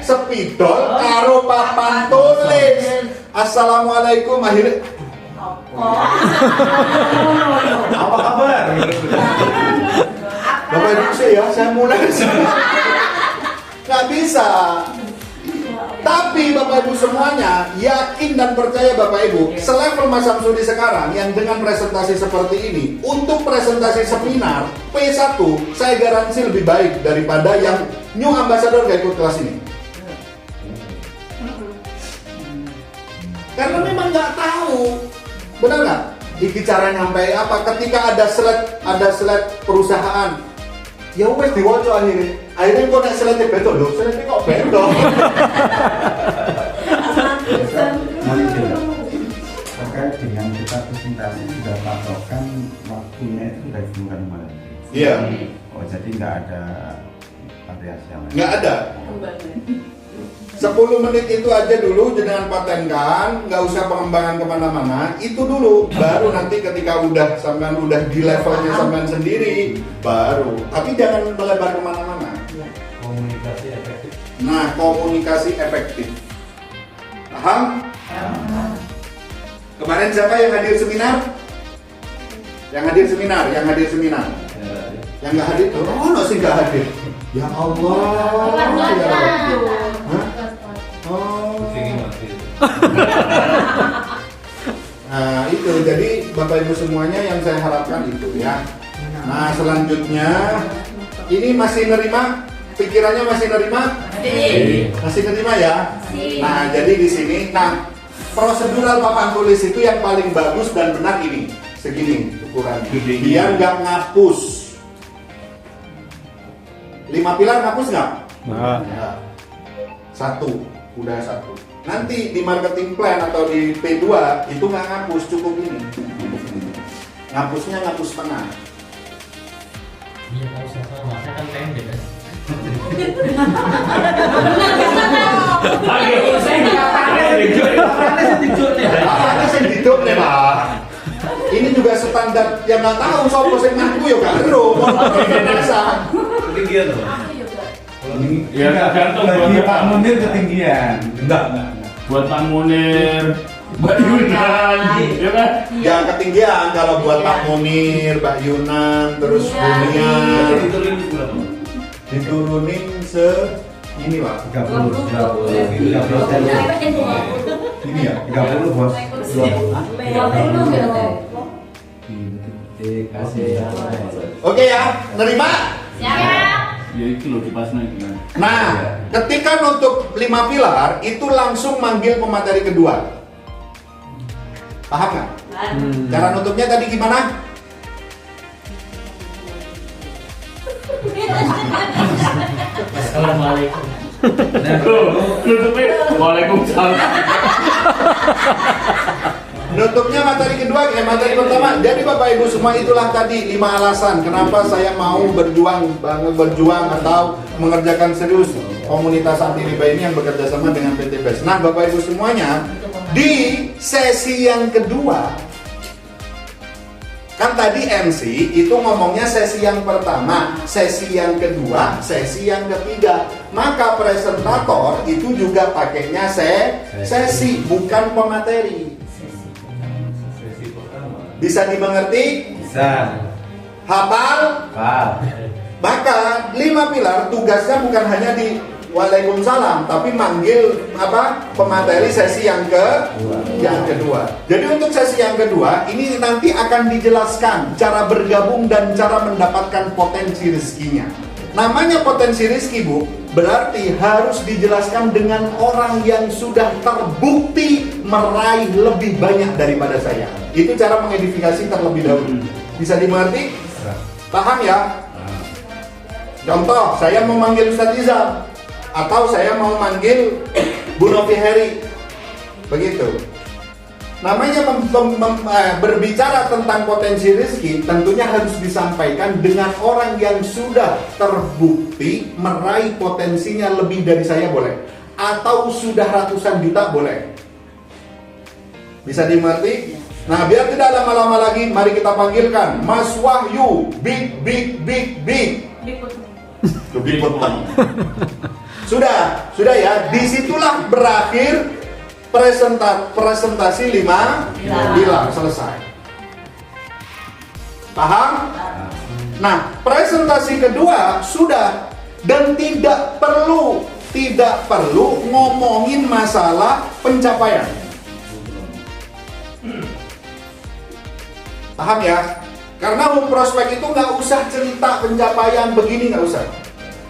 Sepidol karo papan tulis. Assalamualaikum akhirnya. Apa kabar? Bapak Ibu saya mulai. Nggak bisa. Tapi Bapak Ibu semuanya yakin dan percaya Bapak Ibu, selevel Mas Samsudi sekarang yang dengan presentasi seperti ini, untuk presentasi seminar P1 saya garansi lebih baik daripada yang new ambassador gak ikut kelas ini. Karena memang nggak tahu, benar nggak? Iki cara nyampe apa? Ketika ada slide perusahaan, ya wes diwaca akhirnya kok nek slide beto lho, slide kok beto. Terkait dengan kita presentasi sudah patokan waktunya itu sudah ditentukan kemarin. Iya. Oh jadi nggak ada variasi yang lain. Nggak ada. 10 menit itu aja dulu jenengan patenkan, nggak usah pengembangan kemana-mana, itu dulu. Baru nanti ketika udah sampean udah di levelnya sampean sendiri, baru. Tapi jangan melebar kemana-mana. Komunikasi efektif. Nah, komunikasi efektif. Paham? Kemarin siapa yang hadir seminar? Yang hadir seminar. Yang nggak hadir, oh masih nggak hadir. Ya Allah. Ya Allah. Hah? Oh. Nah itu, jadi Bapak Ibu semuanya yang saya harapkan itu ya. Nah selanjutnya, ini masih nerima? Pikirannya masih nerima? Masih nerima ya? Nah jadi di sini, nah prosedural papan tulis itu yang paling bagus dan benar ini, segini ukurannya, biar nggak ngapus. 5 pilar ngapus nggak? Ya. 1, udah 1. Nanti di marketing plan atau di P2 itu nggak ngapus, cukup ini. Ngapusnya ngapus tengah. Iya, kalau saya kan pendek kan. Saya hidup nih Pak. Ini juga standar yang nggak tahu sopo sing ngaku ya gak ero. Ketinggian loh. Ya tergantung bagi Pak Munir ketinggian. Enggak. Buat Pak Munir, Mbak Yunan, ya kan? Ya ketinggian kalau buat Pak Munir, Mbak Yunan, terus Bunia diturunin ini Pak. 30 ini ya 30 bos. 20. Oke ya, nerima? Ya itu loh dipasnya gimana? Nah, ketika nutup 5 pilar itu langsung manggil pemateri kedua. Paham nggak? Cara nutupnya tadi gimana? Assalamualaikum. Nutupnya Waalaikumsalam. Nutupnya materi kedua, materi pertama. Jadi Bapak Ibu semua itulah tadi 5 alasan kenapa saya mau berjuang atau mengerjakan serius komunitas anti riba ini yang bekerja sama dengan PT BES. Nah Bapak Ibu semuanya, di sesi yang kedua, kan tadi MC itu ngomongnya sesi yang pertama, sesi yang kedua, sesi yang ketiga. Maka presentator itu juga pakainya sesi, bukan pemateri. Bisa dimengerti? Bisa. Hafal? Maka 5 pilar tugasnya bukan hanya di Waalaikumsalam, tapi manggil pemateri sesi yang kedua. Jadi untuk sesi yang kedua ini nanti akan dijelaskan cara bergabung dan cara mendapatkan potensi rezekinya. Namanya potensi rezeki Bu, berarti harus dijelaskan dengan orang yang sudah terbukti meraih lebih banyak daripada saya. Itu cara mengedifikasi terlebih dahulu. Bisa dimengerti? Paham ya? Contoh, saya mau manggil Ustadz Izam atau saya mau manggil Bu Novi Heri, begitu. Namanya berbicara tentang potensi rezeki tentunya harus disampaikan dengan orang yang sudah terbukti meraih potensinya lebih dari saya, boleh, atau sudah ratusan juta, boleh. Bisa dimengerti? Nah biar tidak lama-lama lagi, mari kita panggilkan Mas Wahyu, big. Lebih petang. Sudah ya. Disitulah berakhir presentasi 5 pilar selesai. Paham? Nah, presentasi kedua sudah, dan tidak perlu ngomongin masalah pencapaian. Paham ya? Karena home prospect itu nggak usah cerita pencapaian begini, nggak usah.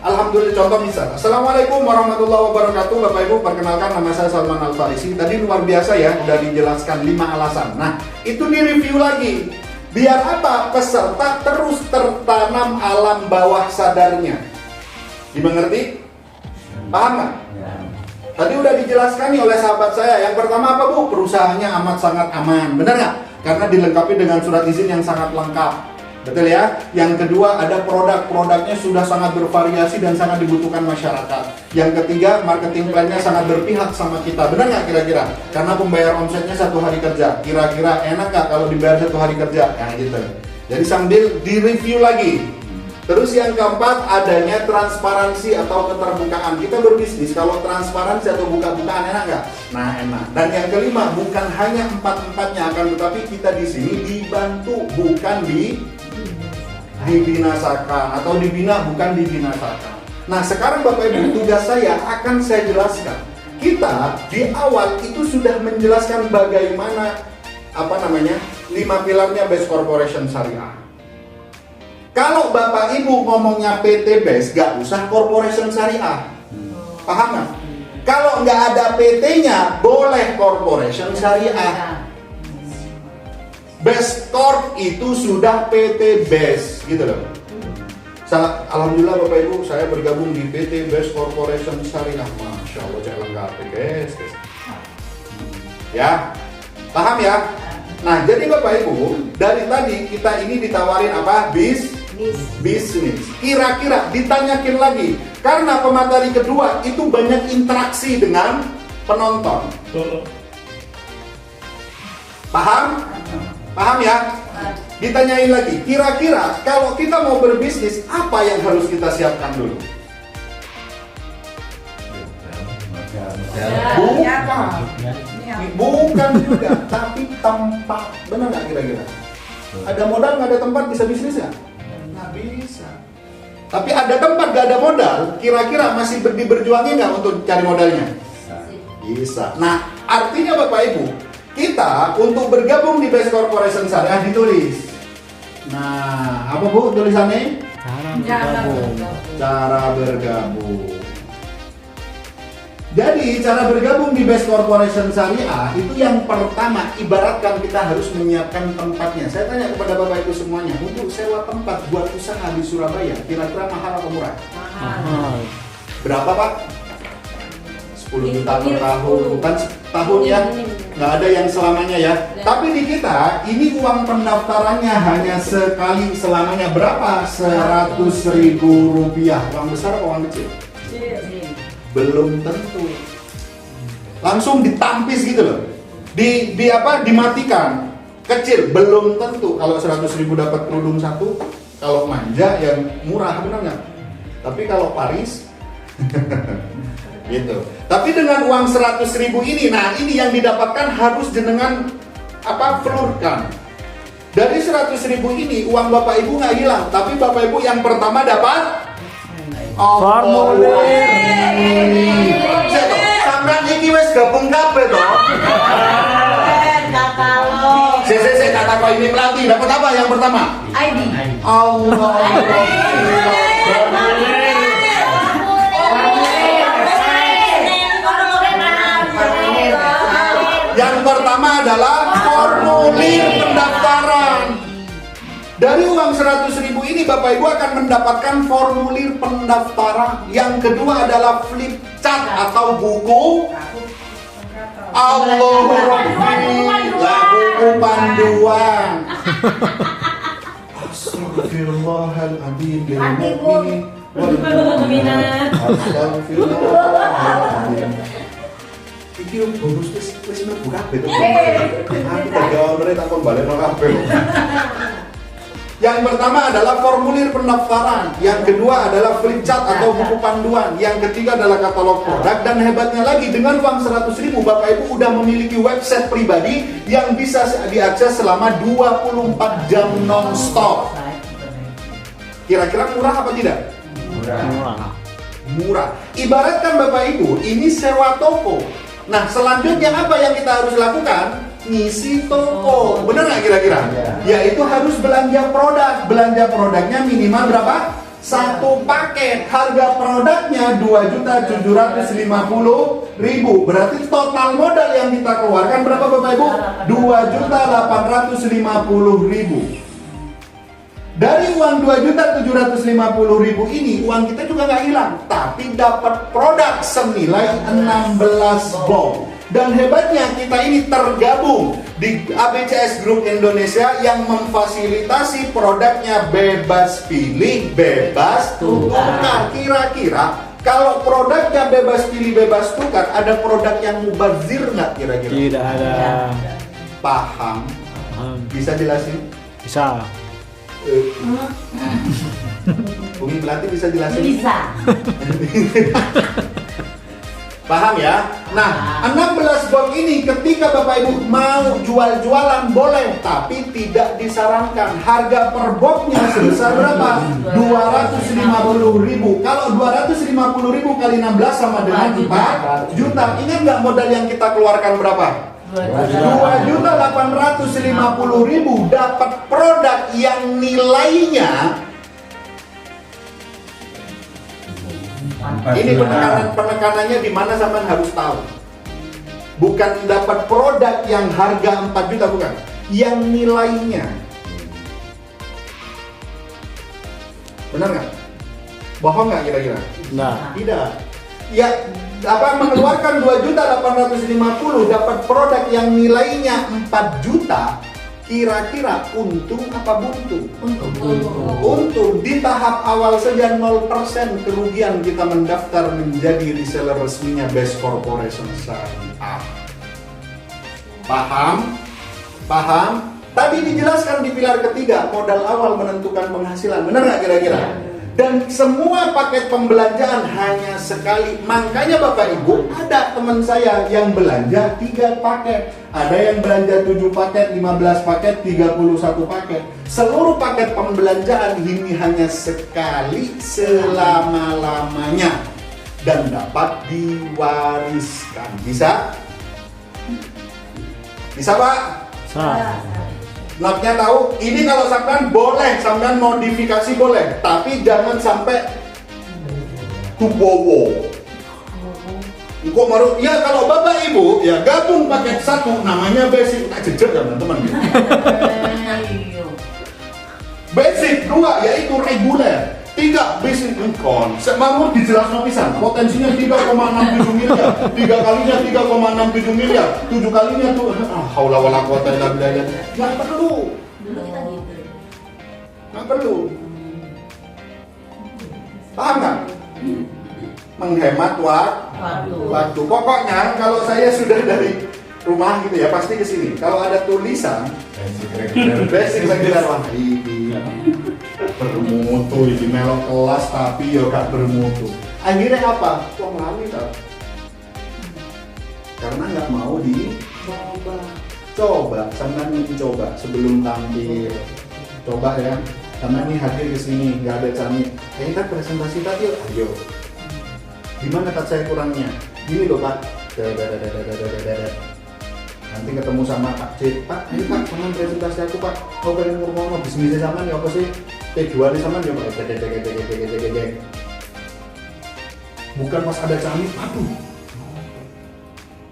Alhamdulillah, contoh misal, Assalamualaikum warahmatullahi wabarakatuh. Bapak Ibu, perkenalkan nama saya Salman Al-Farisi. Tadi luar biasa ya, udah dijelaskan 5 alasan. Nah, itu direview lagi. Biar apa? Peserta terus tertanam alam bawah sadarnya. Dimengerti? Paham nggak? Tadi udah dijelaskan nih oleh sahabat saya. Yang pertama apa Bu? Perusahaannya amat sangat aman. Benar nggak? Karena dilengkapi dengan surat izin yang sangat lengkap. Betul ya? Yang kedua ada produknya sudah sangat bervariasi dan sangat dibutuhkan masyarakat. Yang ketiga, marketing plan-nya sangat berpihak sama kita. Benar nggak kira-kira? Karena pembayar omsetnya 1 hari kerja. Kira-kira enak nggak kalau dibayar 1 hari kerja? Kayak gitu. Jadi sambil direview lagi. Terus yang keempat, adanya transparansi atau keterbukaan. Kita berbisnis, kalau transparansi atau buka-bukaan enak nggak? Nah, enak. Dan yang kelima, bukan hanya 4-4-nya akan, tetapi kita di sini dibantu, bukan dibinasakan, atau dibina, bukan dibinasakan. Nah, sekarang Bapak Ibu, tugas saya akan saya jelaskan. Kita di awal itu sudah menjelaskan bagaimana 5 pilarnya Best Corporation Syariah. Kalau Bapak Ibu ngomongnya PT Best, gak usah Corporation Syariah. Paham nggak? Kalau nggak ada PT-nya, boleh Corporation Syariah. Best Corp itu sudah PT Best, gitu loh. Alhamdulillah Bapak Ibu, saya bergabung di PT Best Corporation Syariah. Masya Allah, cek lengkap, guys. Ya, paham ya? Nah, jadi Bapak Ibu, dari tadi kita ini ditawarin apa? Bisnis. Kira-kira ditanyakin lagi, karena pemateri kedua itu banyak interaksi dengan penonton. Paham? Paham ya? Ditanyain lagi, kira-kira kalau kita mau berbisnis, apa yang harus kita siapkan dulu? Bukan juga, tapi tempat. Benar nggak kira-kira? Ada modal nggak ada tempat, bisa bisnis nggak? Nggak bisa. Tapi ada tempat nggak ada modal, kira-kira masih diberjuangin nggak untuk cari modalnya? Bisa. Nah, artinya Bapak Ibu, kita untuk bergabung di Best Corporation Syariah ditulis. Nah, apa Bu tulisannya? Cara bergabung. Jadi cara bergabung di Best Corporation Syariah itu yang pertama, ibaratkan kita harus menyiapkan tempatnya. Saya tanya kepada Bapak Ibu semuanya, untuk sewa tempat buat usaha di Surabaya, kira-kira mahal atau murah? Mahal. Berapa Pak? 10 juta per tahun, bukan setahun ya? Nggak ada yang selamanya ya. Tapi di kita, ini uang pendaftarannya hanya sekali selamanya berapa? 100.000 rupiah. Uang besar atau uang kecil? Belum tentu. Langsung ditampis gitu loh. Dimatikan. Kecil, belum tentu. Kalau 100.000 dapat kerudung satu, kalau manja yang murah, benar nggak? Tapi kalau Paris gitu. Tapi dengan uang 100.000 ini, nah ini yang didapatkan harus jenengan flurkan. Dari 100.000 ini uang Bapak Ibu nggak hilang, tapi Bapak Ibu yang pertama dapat formulir. Sampeyan iki wis gabung kabeh to. Katalog. Saya kata kau ini pelatih dapat apa yang pertama? ID. Allah. Yang pertama adalah formulir pendaftaran. Dari uang 100.000 ini Bapak Ibu akan mendapatkan formulir pendaftaran. Yang kedua adalah flip chart atau buku Allahu Rabbi, buku panduan. Astagfirullahaladzim. Astagfirullahaladzim. Iki bonus wis mlebu kabeh to. Aku tak gawe tak kon balik nang kabeh. Yang pertama adalah formulir pendaftaran, yang kedua adalah flip chart atau buku panduan, yang ketiga adalah katalog produk, dan hebatnya lagi dengan uang 100.000 Bapak Ibu udah memiliki website pribadi yang bisa diakses selama 24 jam non-stop. Kira-kira murah apa tidak? Murah. Ibaratkan Bapak Ibu, ini sewa toko. Nah, selanjutnya apa yang kita harus lakukan? Ngisi toko. Benar nggak kira-kira? Yaitu harus belanja produk. Belanja produknya minimal berapa? 1 paket. Harga produknya 2.750.000. Berarti total modal yang kita keluarkan berapa Bapak Ibu? 2.850.000. Dari uang 2.750.000 ini, uang kita juga nggak hilang, tapi dapat produk senilai 16 box. Dan hebatnya kita ini tergabung di ABCS Group Indonesia yang memfasilitasi produknya bebas pilih, bebas tukar. Kira-kira kalau produknya bebas pilih, bebas tukar, ada produk yang mubazir nggak kira-kira? Tidak ada. Paham? Bisa jelasin? Bisa. Bumi Melati bisa jelasin? Bisa. Paham ya? Nah, 16 box ini ketika Bapak Ibu mau jual-jualan boleh, tapi tidak disarankan. Harga per boxnya sebesar berapa? 250.000. Kalau 250.000 kali 16 sama dengan 4 juta. Ingat nggak modal yang kita keluarkan berapa? 2.850.000 dapat produk yang nilainya. Ini penekanannya di mana sampean harus tahu. Bukan dapat produk yang harga 4 juta, bukan. Yang nilainya. Benar nggak? Bohong nggak kira-kira? Nah. Tidak. Ya, mengeluarkan 2.850.000 dapat produk yang nilainya 4 juta. Kira-kira untung apa buntu? Untung. Di tahap awal saja 0% kerugian kita mendaftar menjadi reseller resminya Best Corporation Syariah. Paham? Paham? Tadi dijelaskan di pilar ketiga, modal awal menentukan penghasilan. Benar nggak kira-kira? Dan semua paket pembelanjaan hanya sekali. Makanya Bapak Ibu, ada teman saya yang belanja 3 paket. Ada yang belanja 7 paket, 15 paket, 31 paket. Seluruh paket pembelanjaan ini hanya sekali selama-lamanya. Dan dapat diwariskan. Bisa? Bisa Pak? Bisa. Notnya tahu, ini kalau sampean boleh, sampean modifikasi boleh, tapi jangan sampai tubowo. Kok baru, ya kalau Bapak Ibu ya gabung paket 1 namanya basic, tak jejer ya teman-teman. Basic 2 yaitu reguler. 3 basic income. Mau dijelaskan pisan. Potensinya 3,67 miliar. 3 kalinya 3,67 miliar. 7 kalinya tuh haula wala quwata illa billah. Enggak perlu. Dulu kita gitu. Enggak perlu. Paham enggak? Menghemat waktu. Pokoknya kalau saya sudah dari rumah gitu ya pasti ke sini. Kalau ada tulisan basic regular wah ini bermutu, ini melok kelas tapi ya gak bermutu. Akhirnya apa? Kok lali tak? Karena nggak mau dicoba. Coba, sampai mencoba sebelum tampil. Coba ya, karena ini hadir ke sini nggak ada camit. Kita presentasi tadi, ayo. Gimana tat saya kurangnya? Gini loh Pak. Nanti ketemu sama Pak C. Pak, ini Pak, sama presentasi aku Pak. Kau pengen ngomong bisnisnya sama nih apa sih? T2 nih sama nih Pak. Bukan pas ada camit,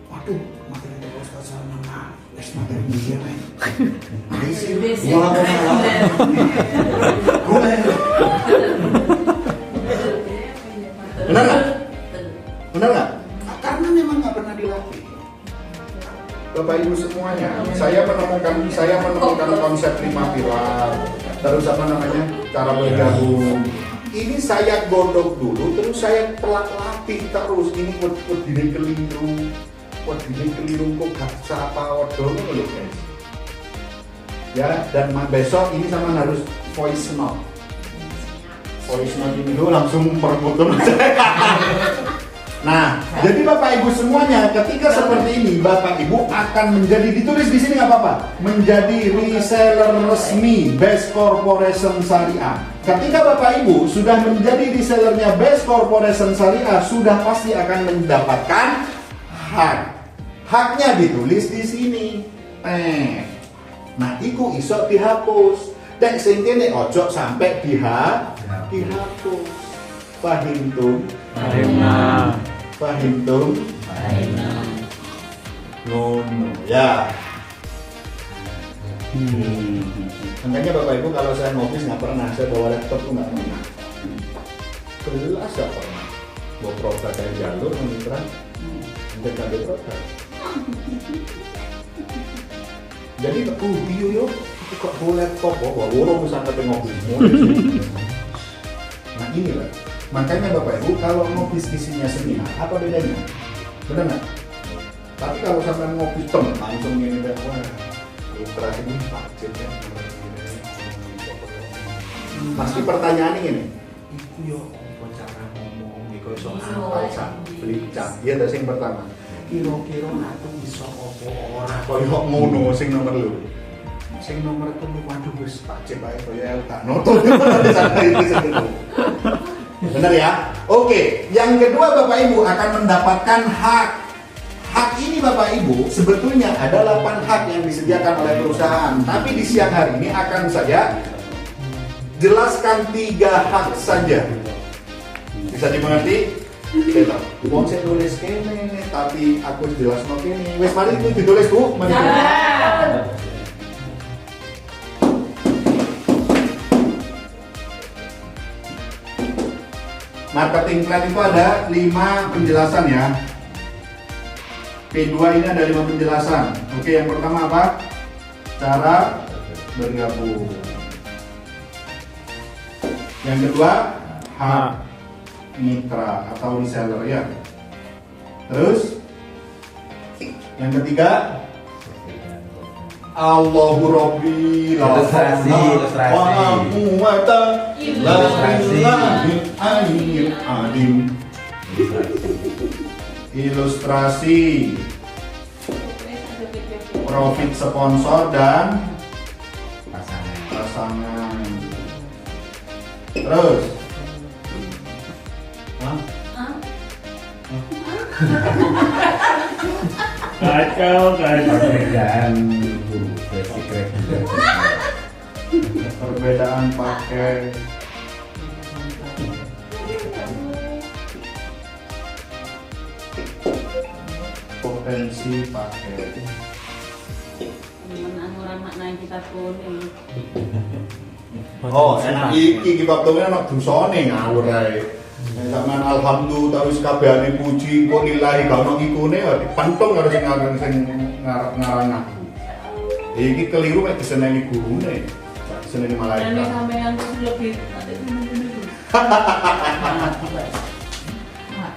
waduh, materi dari Ustaz Salman, materi dia nih. Benar nggak? Benar nggak? Karena memang nggak pernah dilatih. Bapak Ibu semuanya, saya menemukan konsep 5 pilar. Terus apa namanya? Cara bergabung. Ini saya godok dulu, terus saya latih terus. Ini buat diri keliru kok gak apa odol loh guys. Ya, dan besok ini sama harus voice note. Voice note ini dulu langsung merebut. Nah, jadi Bapak Ibu semuanya, ketika seperti ini, Bapak Ibu akan menjadi, ditulis di sini nggak apa-apa, menjadi reseller resmi Best Corporation Syariah. Ketika Bapak Ibu sudah menjadi resellernya Best Corporation Syariah, sudah pasti akan mendapatkan hak. Haknya ditulis di sini. Nah, iku iso dihapus. Dek sing kene ojo sampai dihapus. Pahim tuh? Pahim tuh? No. Ya. Makanya Bapak Ibu kalau saya ngofis nggak pernah, saya bawa laptop tuh nggak pernah. Jelas nggak pernah. Bawa produk kayak jalur, mitra, untuk ada produk. Jadi yo, kok bawa laptop, bawa warung misalnya ke ngofis semua. Nah inilah. Makanya Bapak Ibu kalau ngofis isinya seminar, apa bedanya? Benar nggak? Tapi kalau sampai ngofis langsung ini deh, wah, literasi ini budget ya. Pasti pertanyaan ini, iku yo apa cara ngomong, iku iso apa beli cap. Iya dah sing pertama. Kira-kira aku iso apa ora koyo ngono sing nomor loro. Sing nomor 3 waduh wis budget bae koyo tak noto. Benar ya? Oke, yang kedua Bapak Ibu akan mendapatkan hak. Hak ini Bapak Ibu sebetulnya ada 8 hak yang disediakan oleh perusahaan. Tapi di siang hari ini akan saya jelaskan 3 hak saja. Bisa dimengerti? Kita wong saya tulis kene, tapi aku jelas no kene. Wes mari itu ditulis Bu, mari. Marketing plan itu ada 5 penjelasan ya. P2 ini ada 5 penjelasan. Oke, yang pertama apa? Cara bergabung. Yang kedua, hak mitra atau reseller ya. Terus yang ketiga, Allahu Rabbi la Ilustrasi. Ilustrasi, profit sponsor dan pasangan. Terus Kacau. Perbedaan basic regular. perbedaan pakai. Potensi pakai. Orang makna yang kita kuning. Oh, enak iki bab tome ana dosane ngawur ae. Sampeyan alhamdulillah wis kabehane puji kok lillahi gak ono ikune ya dipentung karo sing ngarang aku. Iki keliru mek diseneni gurune. Diseneni Dan malaikat. sampean lebih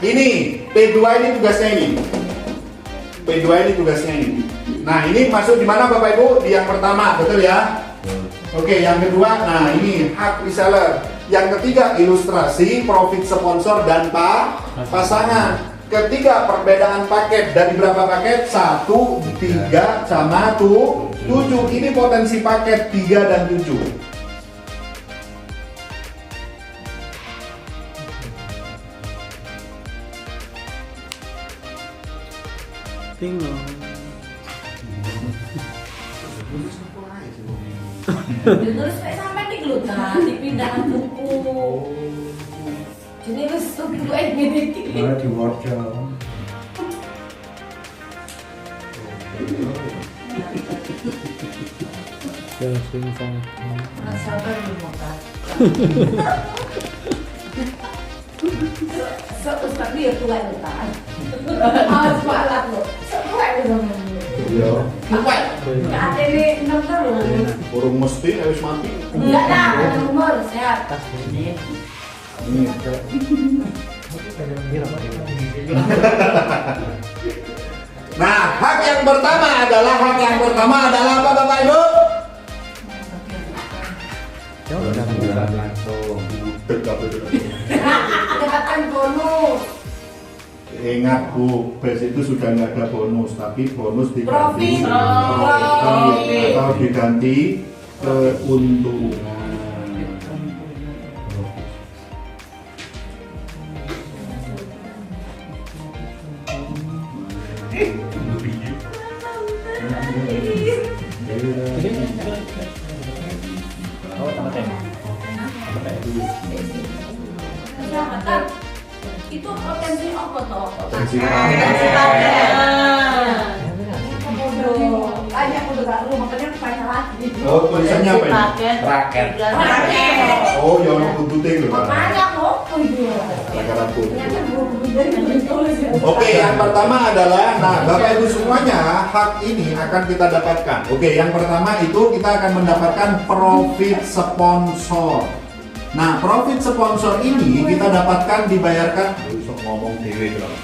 Ini P2 ini tugasnya ini. P2 ini tugasnya ini. Nah, ini masuk di mana Bapak Ibu? Di yang pertama, betul ya? Oke, yang kedua, nah ini hak reseller. Yang ketiga, ilustrasi, profit sponsor dan pasangan. Ketiga, perbedaan paket. Dari berapa paket? 1, 3, sama 7. Ini potensi paket 3 dan 7. Terus sampai di glutan dipindahkan buku. Jadi wis buku ini. Malah di workshop. Sabar lu mokat. Ustaz dia tua itu kan. Awas balap lo. Tua itu dong. Iya. Tua. KTP 6 terus. Burung mesti harus mati. Enggak dah, umur sehat. Ini. Nah, hak yang pertama adalah apa Bapak Ibu? jualan langsung. Dapatkan bonus. Ingat Bu, base itu sudah nggak ada bonus, tapi bonus diganti Profit. atau diganti keuntungan. Oh, tambah tempe. Dapatkan. Itu potensi apa toh? Potensi Potensi paket. Bodoh. Banyak udah gak lu, makanya banyak lagi. Oh, tulisannya apa ini? Raket. Paket. Oh, ya ono putih lho, Pak. Banyak loh. Oh iya. Gara-gara putih. Ternyata belum dari tulis ya. Oke, yang pertama adalah, nah Bapak Ibu semuanya, hak ini akan kita dapatkan. Oke, yang pertama itu kita akan mendapatkan profit sponsor. Nah, profit sponsor ini kita dapatkan dibayarkan. Sok ngomong dewe dong.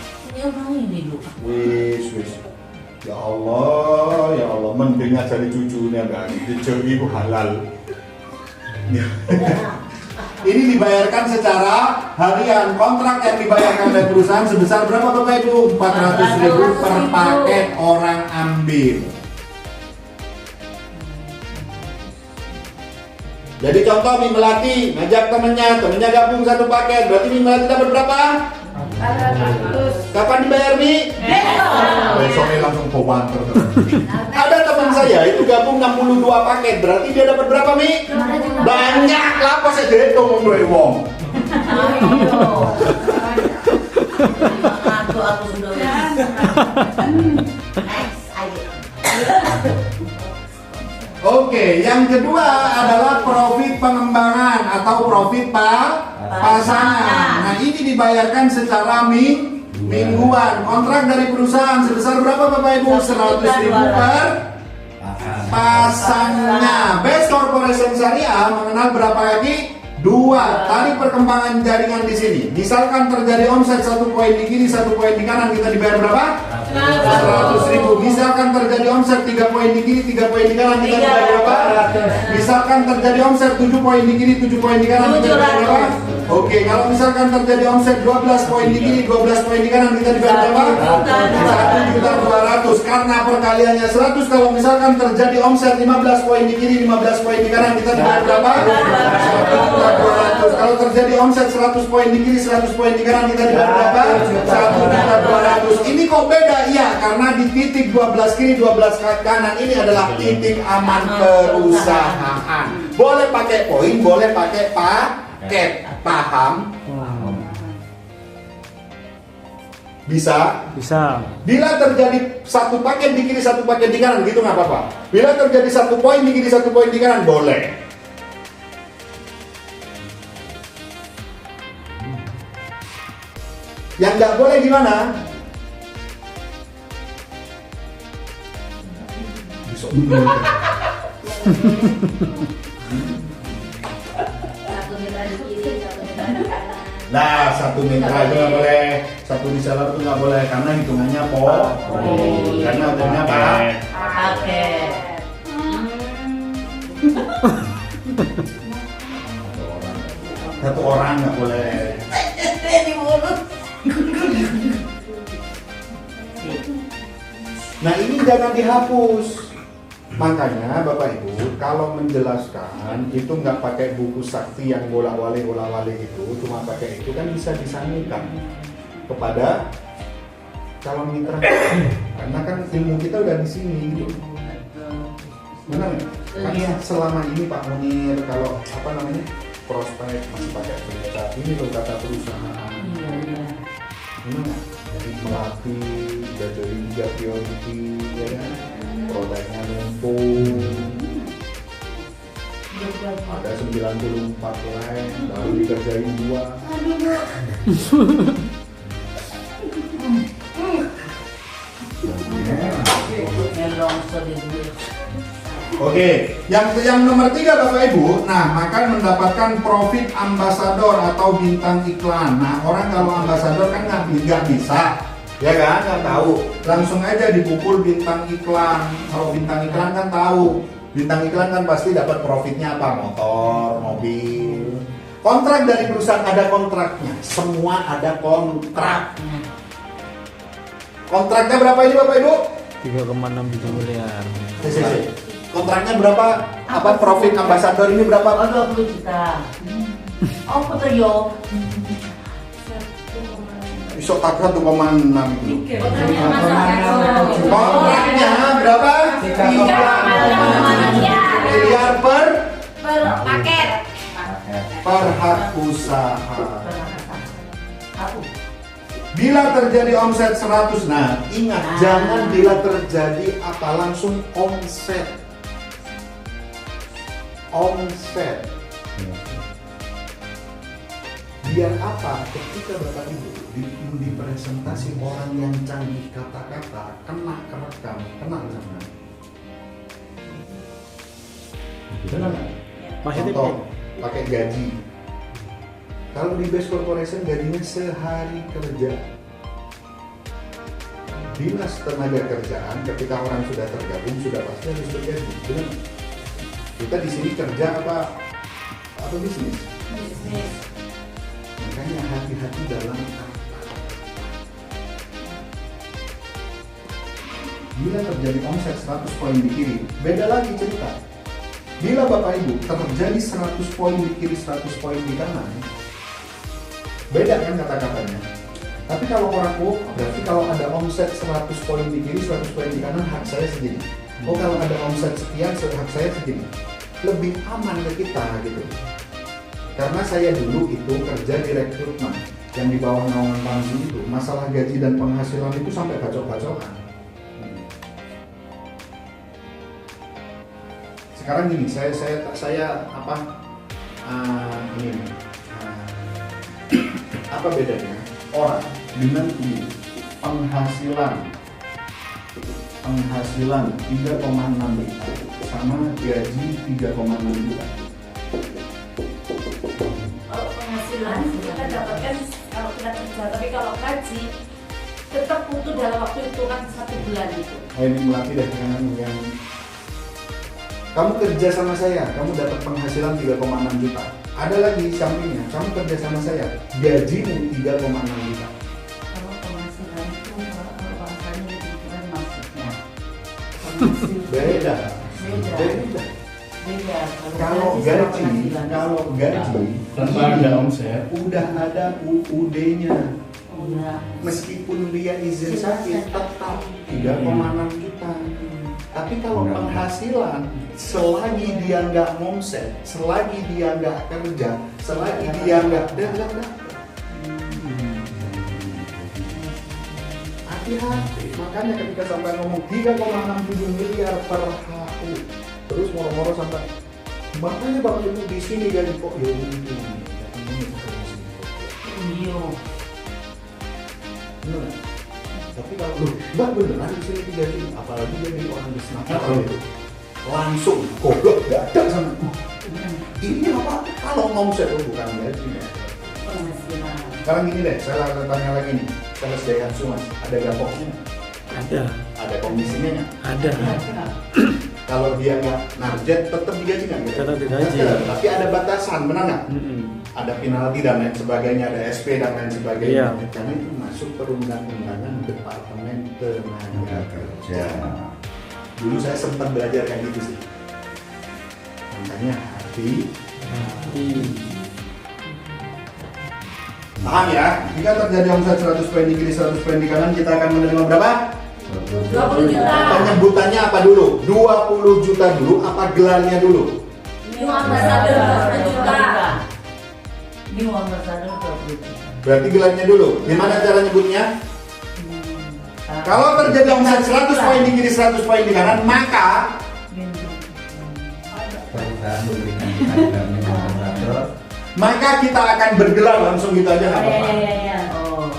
Wis. Ya Allah, mending ajari cucunya kan. Dijauhi itu halal. Ini dibayarkan secara harian. Kontrak yang dibayarkan oleh perusahaan sebesar berapa Bapak Ibu? 400.000 per paket orang ambil. Jadi contoh Mie Melati ngajak temennya gabung satu paket, berarti Mie Melati dapat berapa? 400. Kapan dibayar Mie? Besoknya langsung kowanter. Ada teman saya itu gabung 62 paket, berarti dia dapat berapa Mie? Banyak lah, pas saya dihitung ngomong wong. Aku sudah Oke, yang kedua adalah profit pengembangan atau profit pasangan. Nah, ini dibayarkan secara mingguan. Kontrak dari perusahaan sebesar berapa Bapak Ibu? 100.000 per pasangnya. Best Corporation Syariah mengenal berapa lagi? 2. Tadi perkembangan jaringan di sini. Misalkan terjadi omset 1 poin di kiri, 1 poin di kanan, kita dibayar berapa? 100.000. Misalkan terjadi omset 3 poin di kiri, 3 poin di kanan, kita dibayar berapa? Misalkan terjadi omset 7 poin di kiri, 7 poin di kanan, kita dibayar berapa? Oke, kalau misalkan terjadi omset 12 poin di kiri, 12 poin di kanan, kita dibayar berapa? 1.200.000. Karena perkaliannya 100, kalau misalkan terjadi omset 15 poin di kiri, 15 poin di kanan, kita dibayar berapa? 1.200.000. Kalau terjadi omset 100 poin di kiri, 100 poin di kanan, kita dibayar berapa? 1.200.000. Ini kok beda? Iya, karena di titik 12 kiri, 12 kanan ini adalah titik aman perusahaan. Boleh pakai poin, boleh pakai paket. Paham? Bisa? Bisa. Bila terjadi 1 paket di kiri, 1 paket di kanan, gitu nggak apa-apa. Bila terjadi 1 poin di kiri, 1 poin di kanan, boleh. Yang nggak boleh gimana? Satu meter di kiri, satu meter di kanan. Nah, 1 mitra itu nggak boleh, 1 reseller itu nggak boleh karena hitungannya karena hitungannya apa? paket. Satu orang nggak boleh. Nah, ini jangan dihapus. Makanya Bapak Ibu kalau menjelaskan itu nggak pakai buku sakti yang bola-wali itu, cuma pakai itu kan bisa disanggukan kepada calon mitra. Karena kan ilmu kita udah di sini gitu. Benar nggak? Karena selama ini Pak Munir kalau prospek masih pakai berita ini loh kata perusahaan. Benar nggak? Dari Melati, dari Liga Pioniti, ya kan? Produknya numpuk, ada 94 lain, baru dikerjain 2. Oke, yang nomor 3 Bapak Ibu, nah akan mendapatkan profit ambassador atau bintang iklan. Nah orang kalau ambassador kan nggak bisa, ya kan, nggak tahu, langsung aja dipukul bintang iklan. Kalau bintang iklan kan tahu Bintang iklan kan pasti dapat profitnya apa? Motor, mobil. Kontrak dari perusahaan ada kontraknya. Semua ada kontrak. Kontraknya berapa ini Bapak Ibu? 3,67 miliar. Kontraknya berapa? Apa profit ambassador ini berapa? Oh, 20 juta. Oh, betul yo. Isok tak 1,6 itu. Kontraknya masalah. Kontraknya berapa? 3 miliar per paket. hak usaha. Bila terjadi omset 100, nah ingat jangan bila terjadi apa langsung omset. Omset. Biar apa? Ketika Bapak Ibu di presentasi orang yang canggih kata-kata kena kerekam, kena jangan. Benar nggak? Masih Contoh, pakai gaji. Kalau di Best Corporation gajinya sehari kerja. Dinas tenaga kerjaan ketika orang sudah tergabung sudah pasti harus bergaji. Benar nggak? Kita di sini kerja apa bisnis? Bisnis. Makanya hati-hati dalam kata. Bila terjadi omset 100 poin di kiri, beda lagi cerita. Bila Bapak Ibu terjadi 100 poin di kiri, 100 poin di kanan, beda kan kata-katanya. Tapi kalau orang berarti kalau ada omset 100 poin di kiri, 100 poin di kanan, hak saya segini. Oh kalau ada omset sekian, hak saya segini. Lebih aman ke kita gitu. Karena saya dulu itu kerja di rekrutmen yang di bawah naungan Panji itu, masalah gaji dan penghasilan itu sampai bacok-bacokan. Sekarang gini, apa bedanya orang dengan ini penghasilan 3,6 juta sama gaji 3,6 juta. Kalau penghasilan kita dapatkan kalau kita kerja, tapi kalau gaji tetap utuh dalam waktu hitungan 1 bulan itu. Ini melatih dari yang kamu kerja sama saya, kamu dapat penghasilan 3,6 juta. Ada lagi sampingnya, kamu kerja sama saya, gajimu 3,6 juta. Kalau penghasilan itu kalau bahasanya itu kan maksudnya. Beda. Kalau gaji Tanpa ada omset. udah ada UUD-nya. Udah. Meskipun dia izin sakit tetap 3,6 juta. Tapi kalau penghasilan selagi dia nggak ngomset, selagi dia nggak kerja, selagi dia nggak dapat. Hati-hati. Makanya ketika sampai ngomong 3,67 miliar per HU, terus moro-moro sampai makanya Bapak Ibu di sini gaji kok ya itu. Iya. Bener. Tapi kalau lu mbak beneran di sini digaji, apalagi dia di orang di Senapal itu langsung goblok dadak sama ini apa? Kalau ngomset bukan gaji ya. Penghasilan. Sekarang gini deh, saya tanya lagi nih, sales Daihatsu Mas, ada gapoknya nggak? Ada. Ada komisinya nggak? Ada. Kalau dia nggak narjet, tetap digaji nggak? Tetap digaji. Tapi ada batasan, benar nggak? Ada penalti dan lain sebagainya, ada SP dan lain sebagainya. Iya. Karena itu masuk perundang-undangan Departemen Tenaga Kerja. Dulu saya sempat belajar kayak gitu sih. Makanya hati. Paham ya? Jika terjadi omset 100 poin di kiri, 100 poin di kanan, kita akan menerima berapa? 20 juta. Penyebutannya apa dulu? 20 juta dulu, apa gelarnya dulu? New ambassador 20 juta. New ambassador 20 juta. Berarti gelarnya dulu. Gimana cara nyebutnya? Kalau terjadi omset 100 poin di kiri, 100 poin di kanan, maka perusahaan memberikan kita gelarnya ambassador. maka kita akan bergelar langsung gitu aja nggak apa-apa. Oh.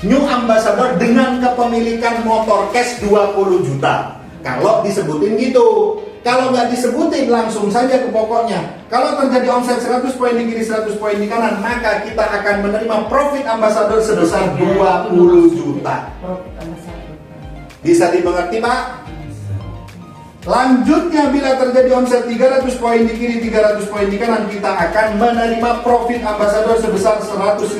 New Ambassador dengan kepemilikan motor cash 20 juta. Kalau disebutin gitu. Kalau nggak disebutin langsung saja ke pokoknya. Kalau terjadi omset 100 poin di kiri, 100 poin di kanan, maka kita akan menerima profit ambassador sebesar 20 juta. Profit ambassador. Bisa dimengerti Pak? Lanjutnya, bila terjadi omset 300 poin di kiri, 300 poin di kanan, kita akan menerima profit ambasador sebesar 150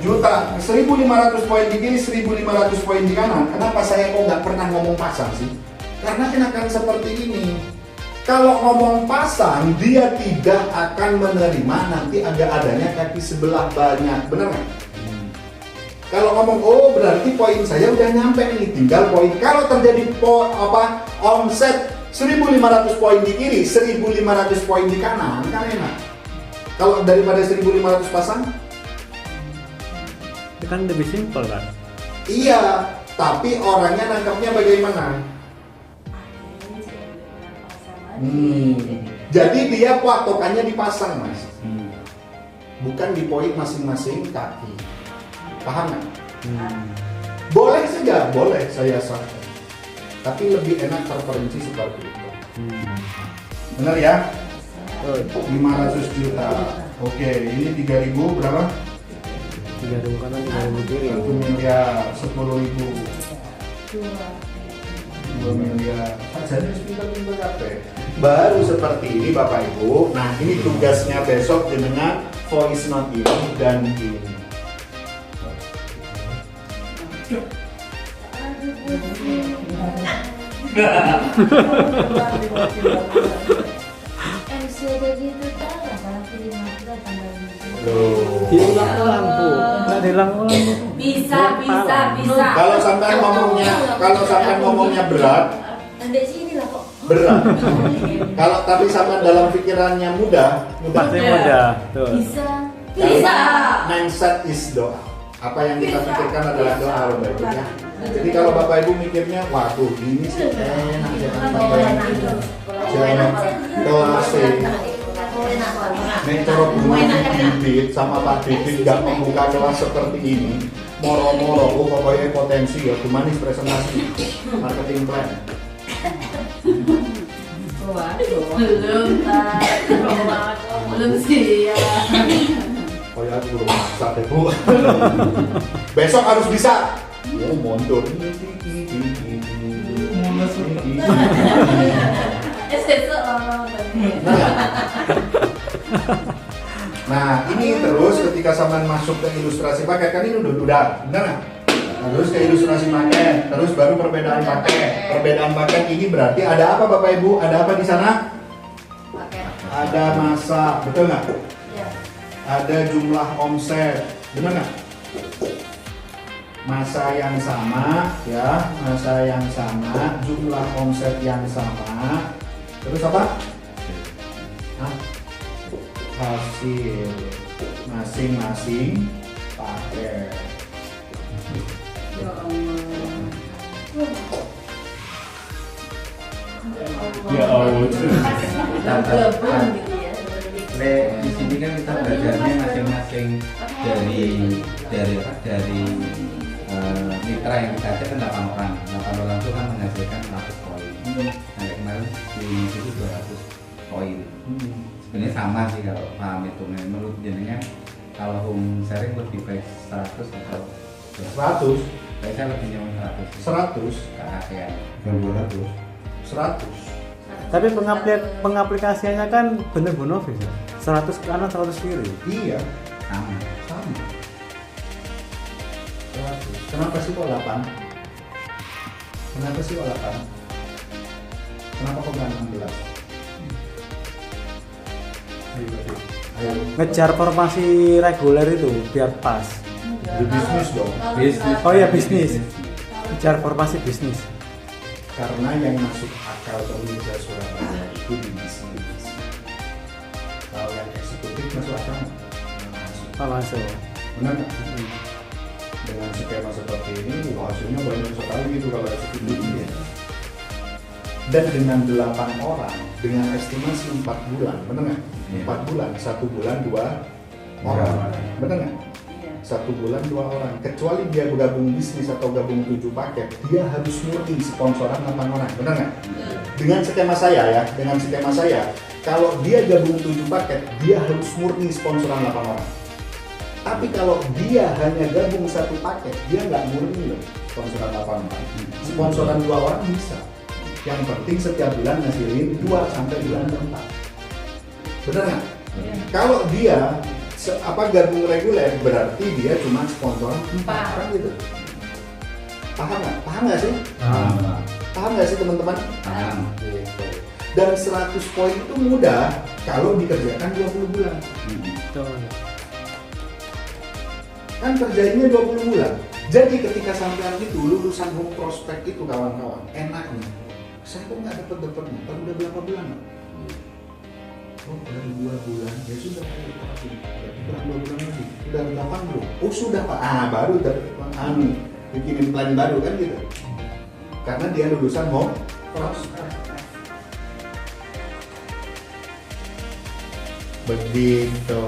juta. 1.500 poin di kiri, 1.500 poin di kanan. Kenapa saya kok nggak pernah ngomong pasang sih? Karena kenakan seperti ini. Kalau ngomong pasang, dia tidak akan menerima nanti adanya kaki sebelah banyak. Benar nggak? Kalau ngomong, oh berarti poin saya udah nyampe nih, tinggal poin. Kalau terjadi omset 1.500 poin di kiri, 1.500 poin di kanan, kan enak. Kalau daripada 1.500 pasang, Itu kan lebih simpel kan? iya. Tapi orangnya nangkapnya bagaimana? Jadi dia patokannya dipasang, mas, bukan di poin masing-masing kaki. Paham nggak? Boleh saja, boleh saya sah. Tapi lebih enak terperinci seperti itu. Benar ya? 500 juta. Oke, ini 3.000 berapa? 3.000 kanan, 3.000 kiri. 1 miliar, 10.000. 2 miliar. Jadi pintar-pintar kabeh. Baru seperti ini Bapak Ibu. Nah, ini tugasnya besok dengan voice note ini dan ini. MC jadi itu kan barang kirim kita tambah Diulang-ulang Bu, nggak diulang-ulang. bisa. Kalau sampai ngomongnya berat, Sampai sini lah kok. berat. Kalau tapi sampai dalam pikirannya mudah. Pasti mudah. Tuh. Bisa. Mindset is doa. Apa yang kita pikirkan adalah doa, Bapak Ibu ya. Jadi kalau Bapak Ibu mikirnya, waduh ini sih enak jangan kelas Mencoro bibit sama Pak Didit nggak membuka kelas seperti ini. Moro-moro, pokoknya potensi ya, humanis presentasi, marketing plan. Belum sih ya. Oh ya, guru masak deh Bu. Besok harus bisa. Oh, mundur. Nah, ini terus ketika Saman masuk ke ilustrasi paket, kan ini udah, benar nggak? Nah, terus ke ilustrasi paket, terus baru perbedaan paket. Perbedaan paket ini berarti ada apa Bapak Ibu? Ada apa di sana? Ada masa, betul nggak? Ada jumlah omset, benar nggak? Masa yang sama, ya, masa yang sama, jumlah omset yang sama. Terus apa? Hah? Hasil masing-masing paket. Ya Allah. Di sini kan kita belajarnya masing-masing dari mitra yang kita ajak kan 8 orang. 8 orang itu kan menghasilkan 100 poin. Sampai kemarin di situ 200 poin. Sebenarnya sama sih kalau paham itu. Menurut jenengan kalau home sharing lebih baik 100 atau 100, saya lebih nyaman 100, keakean. 100. Tapi pengaplikasiannya kan bener-bener bisa. 100 kanan, 100 kiri. Iya, Sama. sama. 100. Kenapa sih kok 8? Kenapa sih kok 8? Kenapa kok nggak 16? Ayo. Ngejar formasi reguler itu biar pas. Di bisnis dong. Bisnis. Oh iya bisnis. Ngejar formasi bisnis. Karena yang masuk akal pemirsa Surabaya itu di bisnis. Kalau yang eksekutif masuk akal nggak? Apa masuk? Benar nggak? Dengan skema seperti ini, hasilnya banyak sekali gitu kalau eksekutif. Dan dengan 8 orang, dengan estimasi 4 bulan, benar nggak? 4 bulan, 1 bulan 2 orang, benar nggak? 1 bulan 2 orang. Kecuali dia bergabung bisnis atau gabung 7 paket, dia harus murni sponsoran 8 orang, benar nggak? Dengan skema saya ya, dengan skema saya, kalau dia gabung 7 paket, dia harus murni sponsoran 8 orang. Tapi kalau dia hanya gabung 1 paket, dia nggak murni loh sponsoran 8 orang. Sponsoran 2 orang bisa. Yang penting setiap bulan ngasilin 2 sampai bulan keempat. Bener nggak? Kalau dia gabung reguler berarti dia cuma sponsor 4 gitu. Paham nggak sih? Paham nggak sih teman-teman? Paham. Gitu. Dan 100 poin itu mudah kalau dikerjakan 20 bulan. Betul. Kan kerjanya 20 bulan. Jadi ketika sampean itu lulusan home prospect itu kawan-kawan, enaknya saya kok nggak dapat motor udah berapa bulan? Oh, baru 2 bulan, ya sudah berarti kurang 2 bulan lagi, udah 8 belum? Oh sudah Pak, baru bikinin plan baru kan gitu. Karena dia lulusan home prospect. Begitu.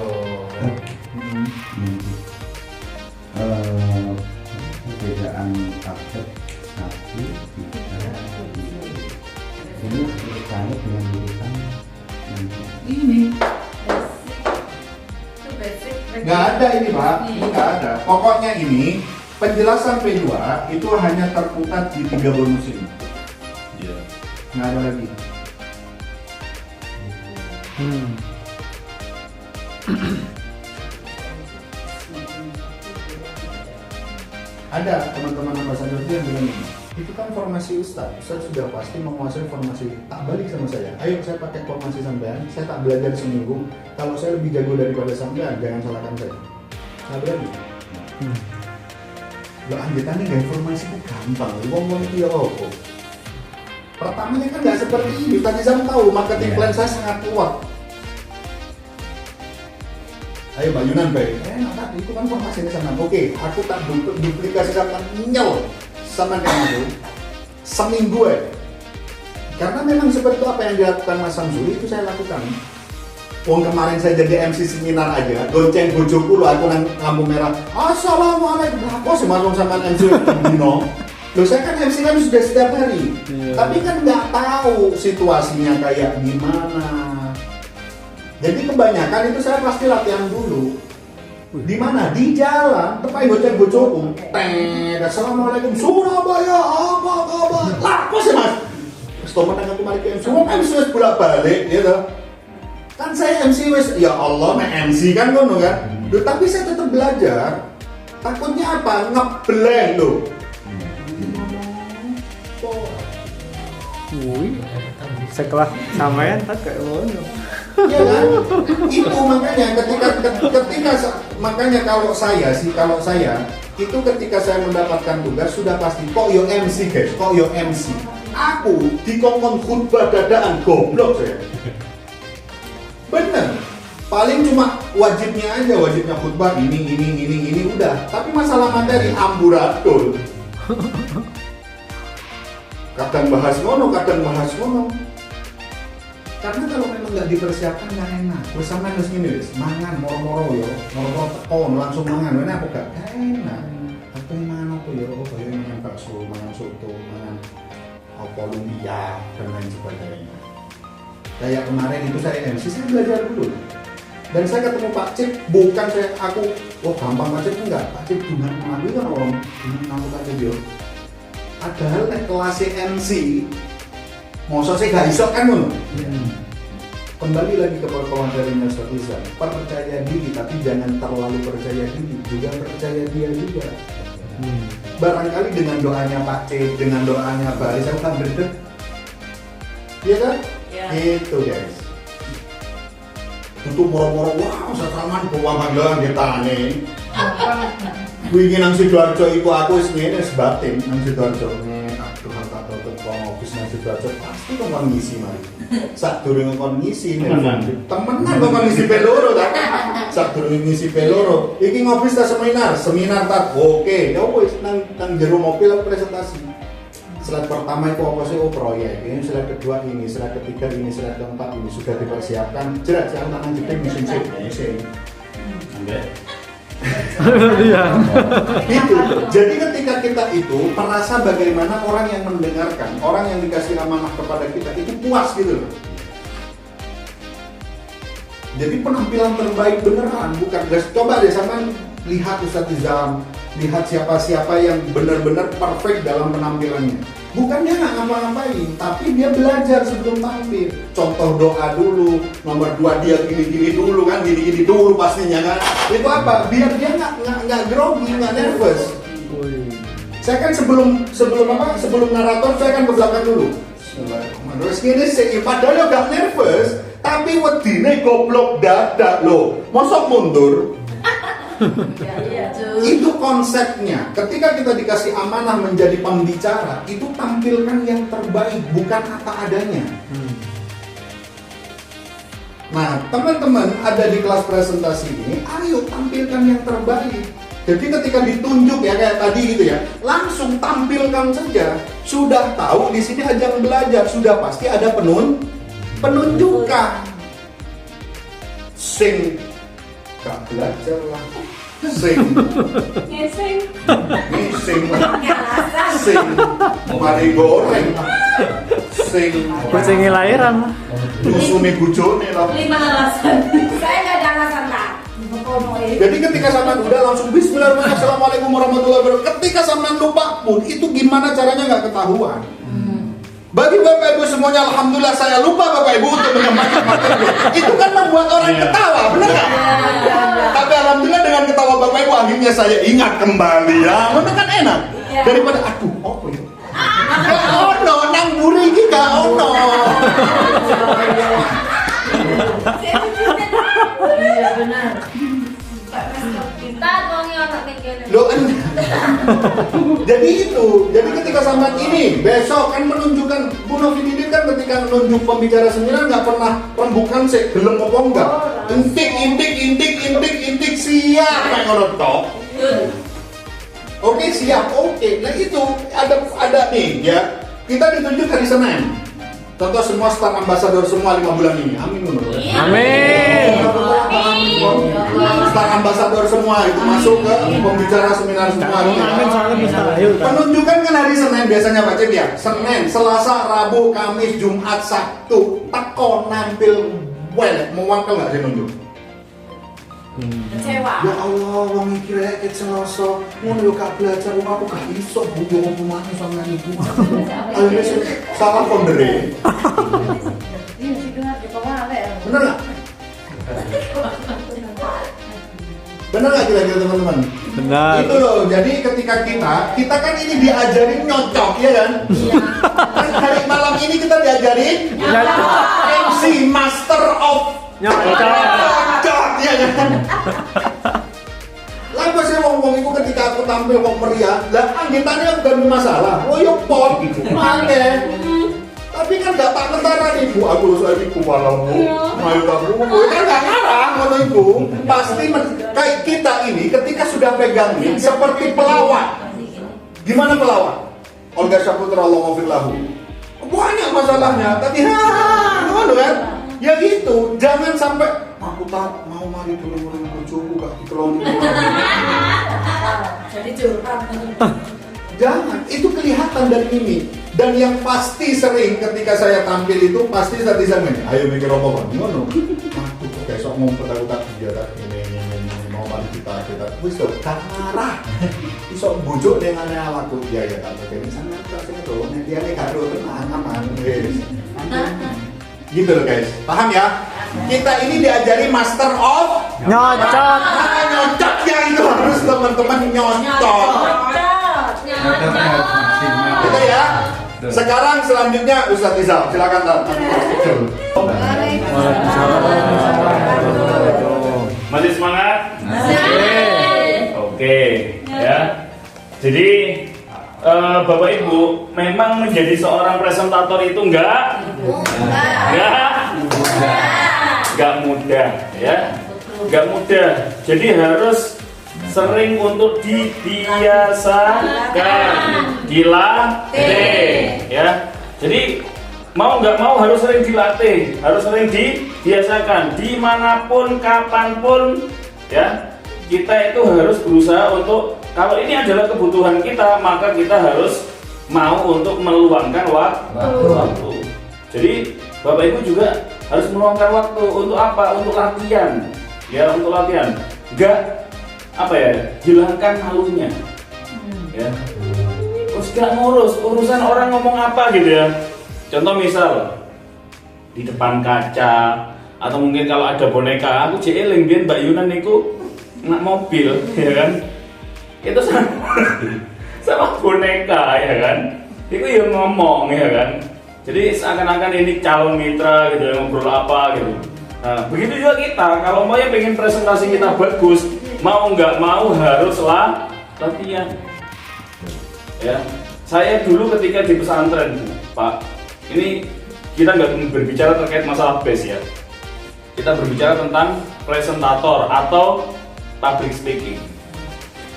Perbedaan target 1, 3 ini terkait dengan jurusan Ini Itu basic. nggak ada ini Pak, ini nggak ada. Pokoknya ini penjelasan P2 itu hanya terpusat di 3 bonus ini. Iya. Nggak ada lagi. Ada teman-teman ambasador yang bilang ini, itu kan formasi Ustadz sudah pasti menguasai formasi. Tak balik sama saya, ayo saya pakai formasi sampean, saya tak belajar seminggu. Kalau saya lebih jago daripada sampean, jangan salahkan saya. Nggak berani. Lo anjitannya gak informasi itu gampang, ngomong itu ya apa? Pertamanya kan nggak seperti ini, tadi Zam tahu marketing plan saya sangat kuat. Ayo Bayunan baik, enak itu kan formasi di sana. Oke, aku tak duplikasikan nyel sama kayak itu seminggu ya. Karena memang seperti itu apa yang dilakukan Mas Samsuri itu saya lakukan. Wong kemarin saya jadi MC seminar aja, gonceng bojoku lo aku nang lampu merah. Assalamualaikum. Kok sih masuk sama MC Dino? Loh saya kan MC kan sudah setiap hari. Tapi kan nggak tahu situasinya kayak gimana. Jadi kebanyakan itu saya pasti latihan dulu. Di mana? Di jalan. Tepai bocah bojoku. Assalamualaikum Surabaya. Apa kabar? Lah, kok sih Mas? Stomen dengan kemarin ke MC. Wong MC wis bolak-balik gitu. Kan saya MC wis, ya Allah, MC kan ngono kan. Loh, tapi saya tetap belajar. Takutnya apa? Ngebleng loh. Wih, sekelas sampean tak kayak ngono. Ya kan? Itu makanya makanya kalau saya itu ketika saya mendapatkan tugas sudah pasti kok yo MC guys, kok yo MC. Aku dikongkon khutbah dadaan goblok saya. Bener. Paling cuma wajibnya khutbah ini udah. Tapi masalah materi amburadul. Kadang bahas ngono. Karena kalau memang nggak dipersiapkan nggak enak. Terus sama harus gini, mangan moro-moro teko langsung mangan. Ini aku gak enak. Tapi mangan apa ya? Oh bayar mangan bakso, mangan soto, mangan apa lumpia dan lain sebagainya. Kayak kemarin itu saya MC, saya belajar dulu. Dan saya ketemu Pak Cip, bukan aku gampang Pak Cip enggak. Pak Cip dengan mengambil kan orang ngaku Pak Cip yo. Padahal kelas MC masa saya gak iso kan ngono. Kembali lagi ke materinya Ustaz, percaya diri tapi jangan terlalu percaya diri, juga percaya dia juga. Barangkali dengan doanya Pak C, dengan doanya Pak Ari, saya akan berdek. Iya kan? Ya. Gitu guys. Itu moro-moro, wah satraman bawa Magelang kita nih. Wingi nang Sidoarjo iku aku wis ngene wis batin nang Sidoarjo. Aduh tak tau ofis nang Sidoarjo pasti kon ngisi mari. Sak durung kon ngisi temenan kon ngisi peloro ta. Sak durung ngisi peloro. Iki ngopis ta seminar ta. Oke, ya wis nang jero mobil aku presentasi. Slide pertama itu apa sih? Oh proyek. Ini slide kedua ini, slide ketiga ini, slide keempat ini sudah dipersiapkan. Jelas jangan tangan jeding mesin. Sampai Iya. Itu. Jadi ketika kita itu merasa bagaimana orang yang mendengarkan, orang yang dikasih amanah kepada kita itu puas gitu loh. Jadi penampilan terbaik beneran, bukan guys. Coba deh sama lihat Ustadz Izam, lihat siapa-siapa yang benar-benar perfect dalam penampilannya. Bukan dia nggak ngapa-ngapain, tapi dia belajar sebelum tampil. Contoh doa dulu, nomor 2 dia gini-gini dulu kan, gini-gini dulu pastinya kan. Itu apa? Biar dia nggak grogi, nggak nervous. Saya kan sebelum narator saya kan ke belakang dulu. Terus gini sih, padahal gak nervous, tapi wedine goblok dadak loh. Mosok mundur. Itu konsepnya. Ketika kita dikasih amanah menjadi pembicara, itu tampilkan yang terbaik, bukan apa adanya. Nah, teman-teman ada di kelas presentasi ini, ayo tampilkan yang terbaik. Jadi ketika ditunjuk ya kayak tadi gitu ya, langsung tampilkan saja. Sudah tahu di sini ajang belajar, sudah pasti ada penunjukan. Sing gak belajar lah. Sing Ngesing. Sing mari goreng. Sing Kucing lahiran. nyusuni bojone lah. 5 alasan. Saya nggak ada alasan tak. Jadi ketika sampean udah langsung bismillahirrahmanirrahim, assalamualaikum warahmatullahi wabarakatuh. Ketika sampean lupa pun itu gimana caranya nggak ketahuan. Bagi Bapak Ibu semuanya, alhamdulillah saya lupa Bapak Ibu untuk menyampaikan materi. Itu kan membuat orang ketawa, benar nggak? Tapi alhamdulillah dengan ketawa Bapak Ibu akhirnya saya ingat kembali ya. Mana kan enak daripada aduh apa ya? Oh no, nang buri kita oh no. Iya benar. Kita ngomongin orang mikir. Loh, jadi ketika sampai ini besok kan menunjukkan Bu Novi Didit kan ketika menunjuk pembicara seminar nggak pernah rembukan sih gelem apa enggak, intik siap kayak ngono tok. Oke siap, oke. Nah itu ada nih ya, kita ditunjuk hari Senin. Contoh semua Star Ambassador semua 5 bulan ini. Amin menurut. Amin. Star Ambassador semua itu masuk ke pembicara seminar semua. Amin soalnya mustahil. Penunjukan kan hari Senin biasanya Pak Cip ya. Senin, Selasa, Rabu, Kamis, Jumat, Sabtu. Teko nampil well, mewangkel nggak sih nunjuk? Kecewa. Ya Allah, wong iki rek ket Selasa, ngono yo gak belajar wong aku gak iso Bu yo omongane sama niku. Ayo wis salah pondere. Iya sih dengar di pawale. Bener nggak? Bener nggak kira-kira teman-teman? Benar. Itu loh, jadi ketika kita kan ini diajarin nyocok ya kan? Kan hari malam ini kita diajarin MC Master of Nyocok ya kan? Lah pas saya ngomong itu ketika aku tampil kok meriah, lah anggitanya bukan masalah. Oh yo pop gitu. Makanya tapi kan gak tak mentara nih Bu, aku harus lagi kumalam Bu. Mayu kamu, kan gak ngarang ngono iku. Pasti kayak kita ini ketika sudah pegang mic seperti pelawak. Gimana pelawak? Olga Saputra Allah ngofirlahu. Banyak masalahnya, tapi ngono kan? Ya gitu, jangan sampai aku tak mau mari dulu murid bojoku gak dikeloni. Jadi curhat. Jangan, itu kelihatan dari ini. Dan yang pasti sering ketika saya tampil itu pasti saya ngene, ayo mikir apa Bang? Ngono. Aku kok besok ngumpet aku tak dia tak ini mau mari kita wis kok gak marah. Iso bujuk dengan alaku ya ya tak kene sana terus itu nek dia nek gak tenang aman wis. Gitu loh guys. Paham ya? Kita ini diajari Master of Nyocok. Nyocok ya itu harus teman-teman nyocok. Gitu ya. Sekarang selanjutnya Ustaz Izal, silakan Tan. Masih semangat? Oke, ya. Jadi Bapak Ibu, memang menjadi seorang presentator itu enggak mudah, ya. Enggak mudah. Jadi harus sering untuk dibiasakan, dilatih, ya. Jadi mau nggak mau harus sering dilatih, harus sering dibiasakan, dimanapun, kapanpun, ya. Kita itu harus berusaha untuk, kalau ini adalah kebutuhan kita, maka kita harus mau untuk meluangkan waktu. Jadi Bapak Ibu juga harus meluangkan waktu untuk apa? Untuk latihan, ya, untuk latihan. apa ya, hilangkan malunya, ya. Terus gak ngurus urusan orang ngomong apa gitu ya. Contoh misal di depan kaca, atau mungkin kalau ada boneka, aku jeeling biyen Mbak Yunan niku nak mobil, ya kan? Itu sama boneka, ya kan? Itu yang ngomong, ya kan? Jadi seakan-akan ini calon mitra gitu, yang ngobrol apa gitu. Nah, begitu juga kita, kalau mau yang pengen presentasi kita bagus, mau nggak mau haruslah latihan. Ya, saya dulu ketika di pesantren, Pak, ini kita nggak berbicara terkait masalah base ya. Kita berbicara tentang presentator atau public speaking.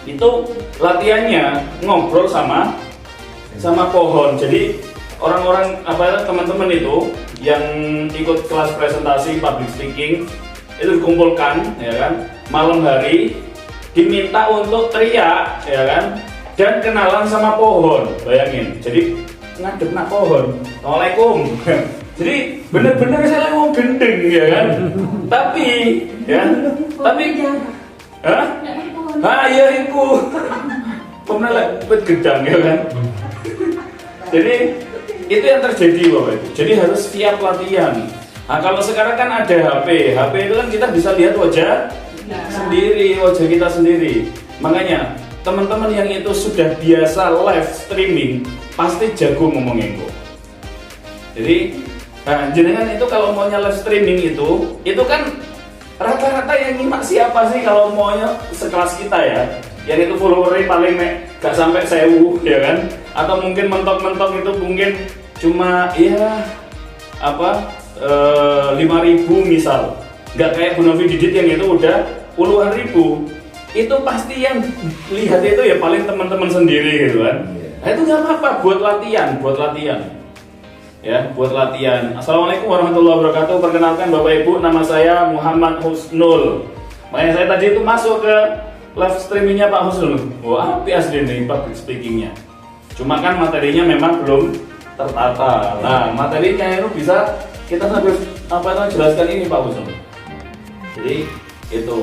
Itu latihannya ngobrol sama pohon. Jadi orang-orang teman-teman itu yang ikut kelas presentasi public speaking itu dikumpulkan, ya kan, malam hari diminta untuk teriak, ya kan, dan kenalan sama pohon. Bayangin, jadi ngadep nak pohon, assalamualaikum. Jadi bener-bener saya ngomong gendeng, ya kan. tapi iya itu pernah lewat gedang, ya kan. Jadi itu yang terjadi Bapak Ibu. Jadi harus siap latihan. Nah, kalau sekarang kan ada HP itu kan kita bisa lihat wajah sendiri, wajah kita sendiri. Makanya teman-teman yang itu sudah biasa live streaming pasti jago ngomongin kok. Jadi jenengan itu kalau maunya live streaming itu kan rata-rata yang nyimak siapa sih kalau maunya sekelas kita ya? Yang itu followernya paling gak sampai 1000, ya kan? Atau mungkin mentok-mentok itu mungkin cuma ya 5.000 misal. Gak kayak Bu Novi Didit yang itu udah puluhan ribu. Itu pasti yang lihat itu ya paling teman-teman sendiri gitu kan. Nah itu gak apa-apa, buat latihan. Ya, buat latihan. Assalamualaikum warahmatullahi wabarakatuh. Perkenalkan Bapak Ibu, nama saya Muhammad Husnul. Makanya saya tadi itu masuk ke live streamingnya Pak Husnul. Wah, api asli nih public speakingnya. Cuma kan materinya memang belum tertata. Nah, materinya itu bisa kita sambil jelaskan ini Pak Husnul. Jadi itu.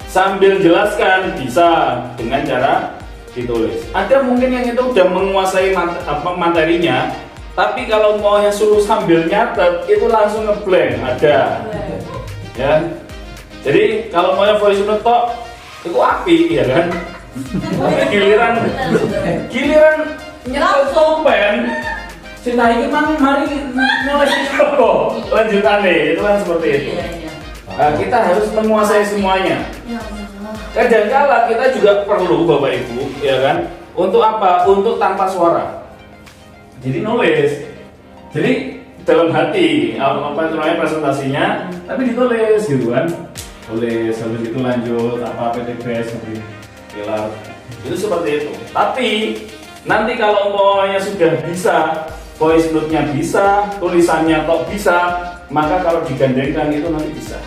Sambil jelaskan bisa dengan cara ditulis. Ada mungkin yang itu udah menguasai materinya, tapi kalau mau yang suruh sambil nyatet itu langsung ngeblank. Ada. Ya. Jadi kalau mau yang voice note tok itu api, ya kan? Tapi giliran nyetel pulpen, cerita ini mari nulis itu lanjutannya, itu kan seperti itu. Nah, kita harus menguasai semuanya. Kadang-kala kita juga perlu Bapak Ibu, ya kan? Untuk apa? Untuk tanpa suara. Jadi nulis. Jadi dalam hati namanya presentasinya, tapi ditulis gitu kan. Tulis, habis itu lanjut PTBS nanti pilar. Itu seperti itu. Tapi nanti kalau umpamanya sudah bisa, voice note-nya bisa, tulisannya tok bisa, maka kalau digandengkan itu nanti bisa.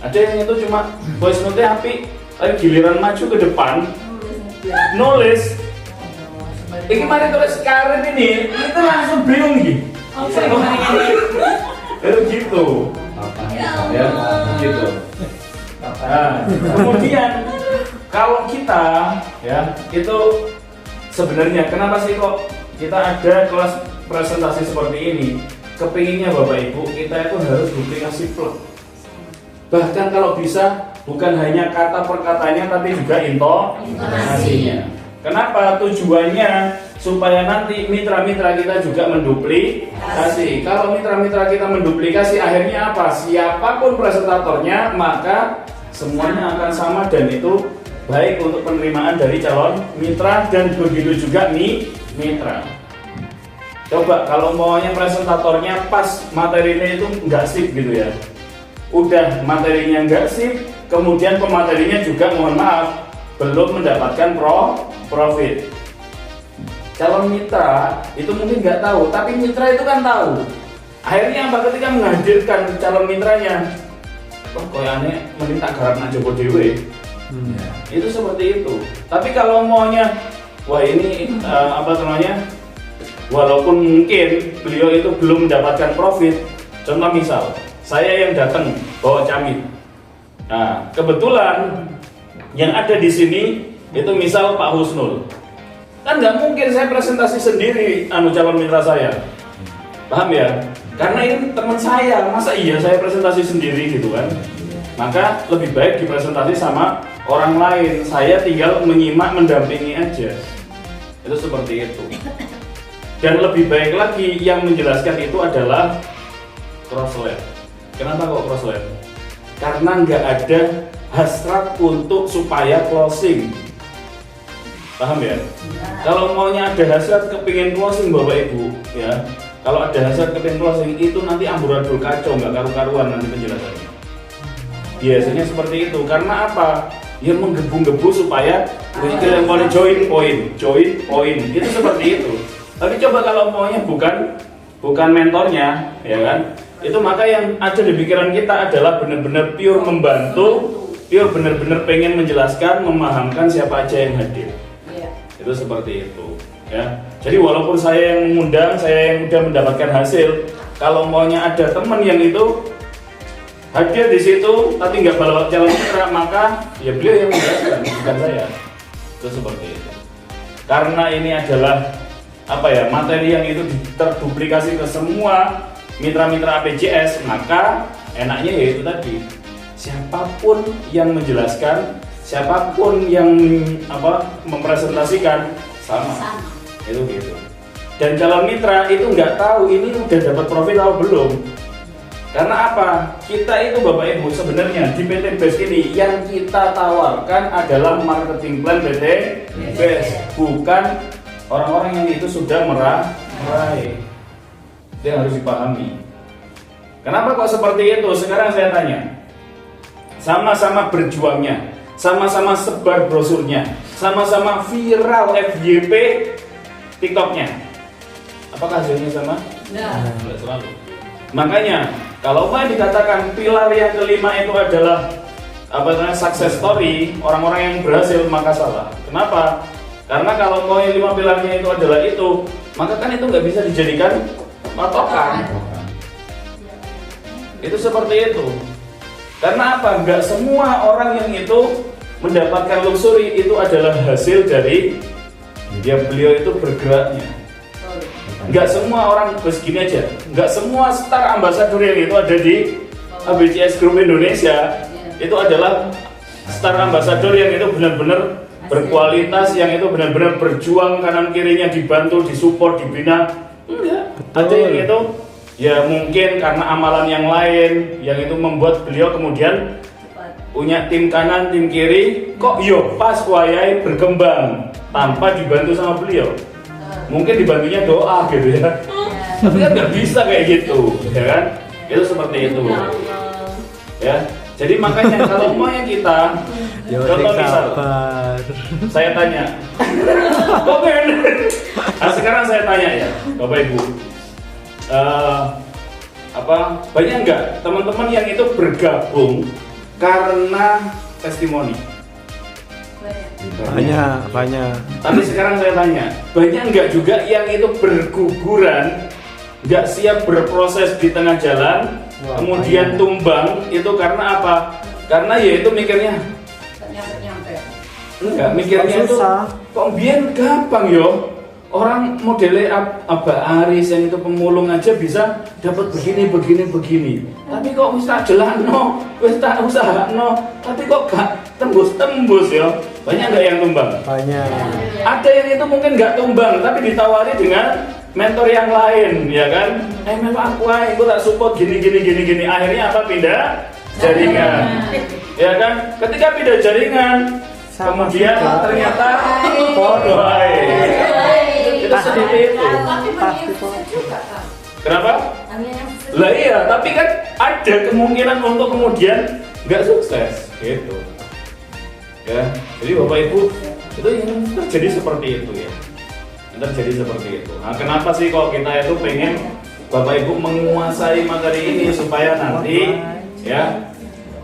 Ada yang itu cuma voice note-nya api, tapi giliran maju ke depan nulis. Ini mari tulis karet ini, itu langsung bingung gitu. Gitu. Ya, gitu. Nah, kemudian kalau kita ya itu sebenarnya kenapa sih kok kita ada kelas presentasi seperti ini? Kepinginnya Bapak Ibu kita itu harus duplikasi plug. Bahkan kalau bisa bukan hanya kata per katanya tapi juga intonasinya. Kenapa? Tujuannya supaya nanti mitra-mitra kita juga menduplikasi. Kalau mitra-mitra kita menduplikasi, akhirnya apa? Siapapun presentatornya, maka semuanya akan sama dan itu baik untuk penerimaan dari calon mitra dan begitu juga mitra. Coba kalau maunya presentatornya pas materinya itu nggak sip gitu ya. Udah materinya nggak sip, kemudian pematerinya juga mohon maaf belum mendapatkan profit. Calon mitra itu mungkin nggak tahu, tapi mitra itu kan tahu. Akhirnya apa? Ketika menghadirkan calon mitranya, wah koyane mending tak garap nang Joko Dewe. Itu seperti itu. Tapi kalau maunya, wah ini walaupun mungkin beliau itu belum mendapatkan profit. Contoh misal, saya yang datang bawa camit. Nah, kebetulan yang ada di sini itu misal Pak Husnul, kan nggak mungkin saya presentasi sendiri calon mitra saya, paham ya? Karena ini teman saya, masa iya saya presentasi sendiri gitu kan? Maka lebih baik dipresentasi sama orang lain, saya tinggal menyimak, mendampingi aja. Itu seperti itu. Dan lebih baik lagi yang menjelaskan itu adalah cross-lab. Kenapa kok cross-lab? Karena nggak ada hasrat untuk supaya closing. Paham ya? Kalau maunya ada hasrat kepingin closing Bapak Ibu, ya. Kalau ada hasrat kepingin closing itu nanti amburadul kacau, nggak karu-karuan nanti penjelasannya. Biasanya seperti itu. Karena apa? Ya menggebu-gebu supaya yang mau join poin. Itu seperti itu. Tapi coba kalau maunya bukan mentornya, ya kan? Itu maka yang ada di pikiran kita adalah benar-benar pure membantu, pure benar-benar pengen menjelaskan, memahamkan siapa aja yang hadir. Itu seperti itu, ya. Jadi walaupun saya yang mengundang, saya yang udah mendapatkan hasil, kalau maunya ada teman yang itu hadir di situ tapi nggak bawa calon mitra, maka ya beliau yang menjelaskan, bukan saya. Itu seperti itu. Karena ini adalah materi yang itu terduplikasi ke semua mitra-mitra APJS, maka enaknya yaitu tadi siapapun yang menjelaskan, siapapun yang mempresentasikan sama. Itu gitu. Dan calon mitra itu nggak tahu ini udah dapat profit atau belum. Karena apa? Kita itu Bapak Ibu sebenarnya di PT BES ini yang kita tawarkan adalah marketing plan PT BES, bukan orang-orang yang itu sudah meraih. Itu yang harus dipahami. Kenapa kok seperti itu? Sekarang saya tanya. Sama-sama berjuangnya, sama-sama sebar brosurnya, sama-sama viral FYP TikToknya. Apakah hasilnya sama? Tidak selalu. Makanya kalau mau dikatakan pilar yang kelima itu adalah success story, orang-orang yang berhasil, maka salah. Kenapa? Karena kalau mau yang 5 pilarnya itu adalah itu, maka kan itu nggak bisa dijadikan patokan. Itu seperti itu. Karena apa? Nggak semua orang yang itu mendapatkan luxury itu adalah hasil dari beliau itu bergeraknya. Nggak semua orang begini aja. Nggak semua star ambassador yang itu ada di APJS Group Indonesia itu adalah star ambassador yang itu benar-benar berkualitas, yang itu benar-benar berjuang kanan kirinya dibantu, disupport, dibina. Enggak. Ada yang itu ya mungkin karena amalan yang lain yang itu membuat beliau kemudian punya tim kanan, tim kiri, kok yo pas wayai berkembang tanpa dibantu sama beliau. Mungkin dibantunya doa gitu ya. Tapi kan nggak bisa kayak gitu, ya kan? Itu seperti itu. Ya. Jadi makanya kalau maunya kita contoh misal saya tanya. Nah, sekarang saya tanya ya, Bapak Ibu. Banyak nggak teman-teman yang itu bergabung karena testimoni? Banyak. Tapi sekarang saya tanya, banyak nggak juga yang itu berguguran, nggak siap berproses di tengah jalan, kemudian tumbang itu karena apa? Karena ya itu mikirnya enggak, mikirnya itu kok biar gampang yo. Orang modelnya Abah Aris yang itu pemulung aja bisa dapat begini. Tapi kok wis tak jelano, wis tak usahano, tapi kok gak tembus ya. Banyak nggak yang tumbang? Banyak. Ada yang itu mungkin nggak tumbang, tapi ditawari dengan mentor yang lain, ya kan? Mel aku tak support gini. Akhirnya apa? Pindah jaringan, ya kan? Ketika pindah jaringan, kemudian ternyata bodoh. Itu seperti itu. Kenapa? Lah iya, tapi kan ada kemungkinan untuk kemudian nggak sukses, gitu. Ya, jadi Bapak Ibu itu yang terjadi seperti itu ya. Yang terjadi seperti itu. Nah, kenapa sih kalau kita itu pengen Bapak Ibu menguasai materi ini supaya nanti ya.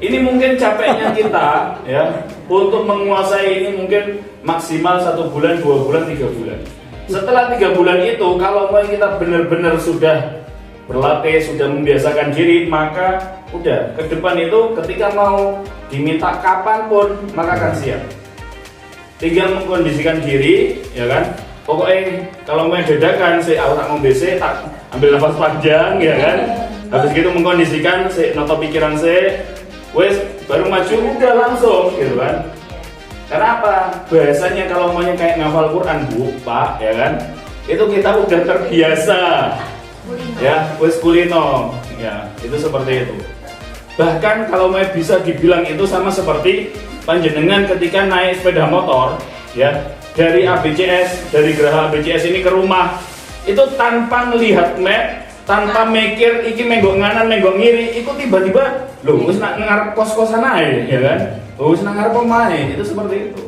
Ini mungkin capeknya kita ya untuk menguasai ini mungkin maksimal 1 bulan, 2 bulan, 3 bulan. Setelah 3 bulan itu kalau kita benar-benar sudah berlatih, sudah membiasakan diri, maka udah ke depan itu ketika mau diminta kapanpun maka akan siap. Tinggal mengkondisikan diri, ya kan? Pokoknya kalau main dadakan, saya tak mau BC, tak ambil nafas panjang, ya kan? Habis gitu mengkondisikan, saya noto pikiran saya, wes baru maju udah langsung, gitu kan? Karena apa? Biasanya kalau maunya kayak ngafal Quran, Bu, Pak, ya kan? Itu kita udah terbiasa, ya, wes kulino, ya, itu seperti itu. Bahkan kalau mau bisa dibilang itu sama seperti panjenengan ketika naik sepeda motor, ya, dari ABCS, dari geraha ABCS ini ke rumah, itu tanpa melihat map, tanpa mikir iki menggok nganan menggok ngiri, itu tiba-tiba loh wis nak ngarep kos-kosan ae, ya kan? Wis nak ngarep omahe, itu seperti itu.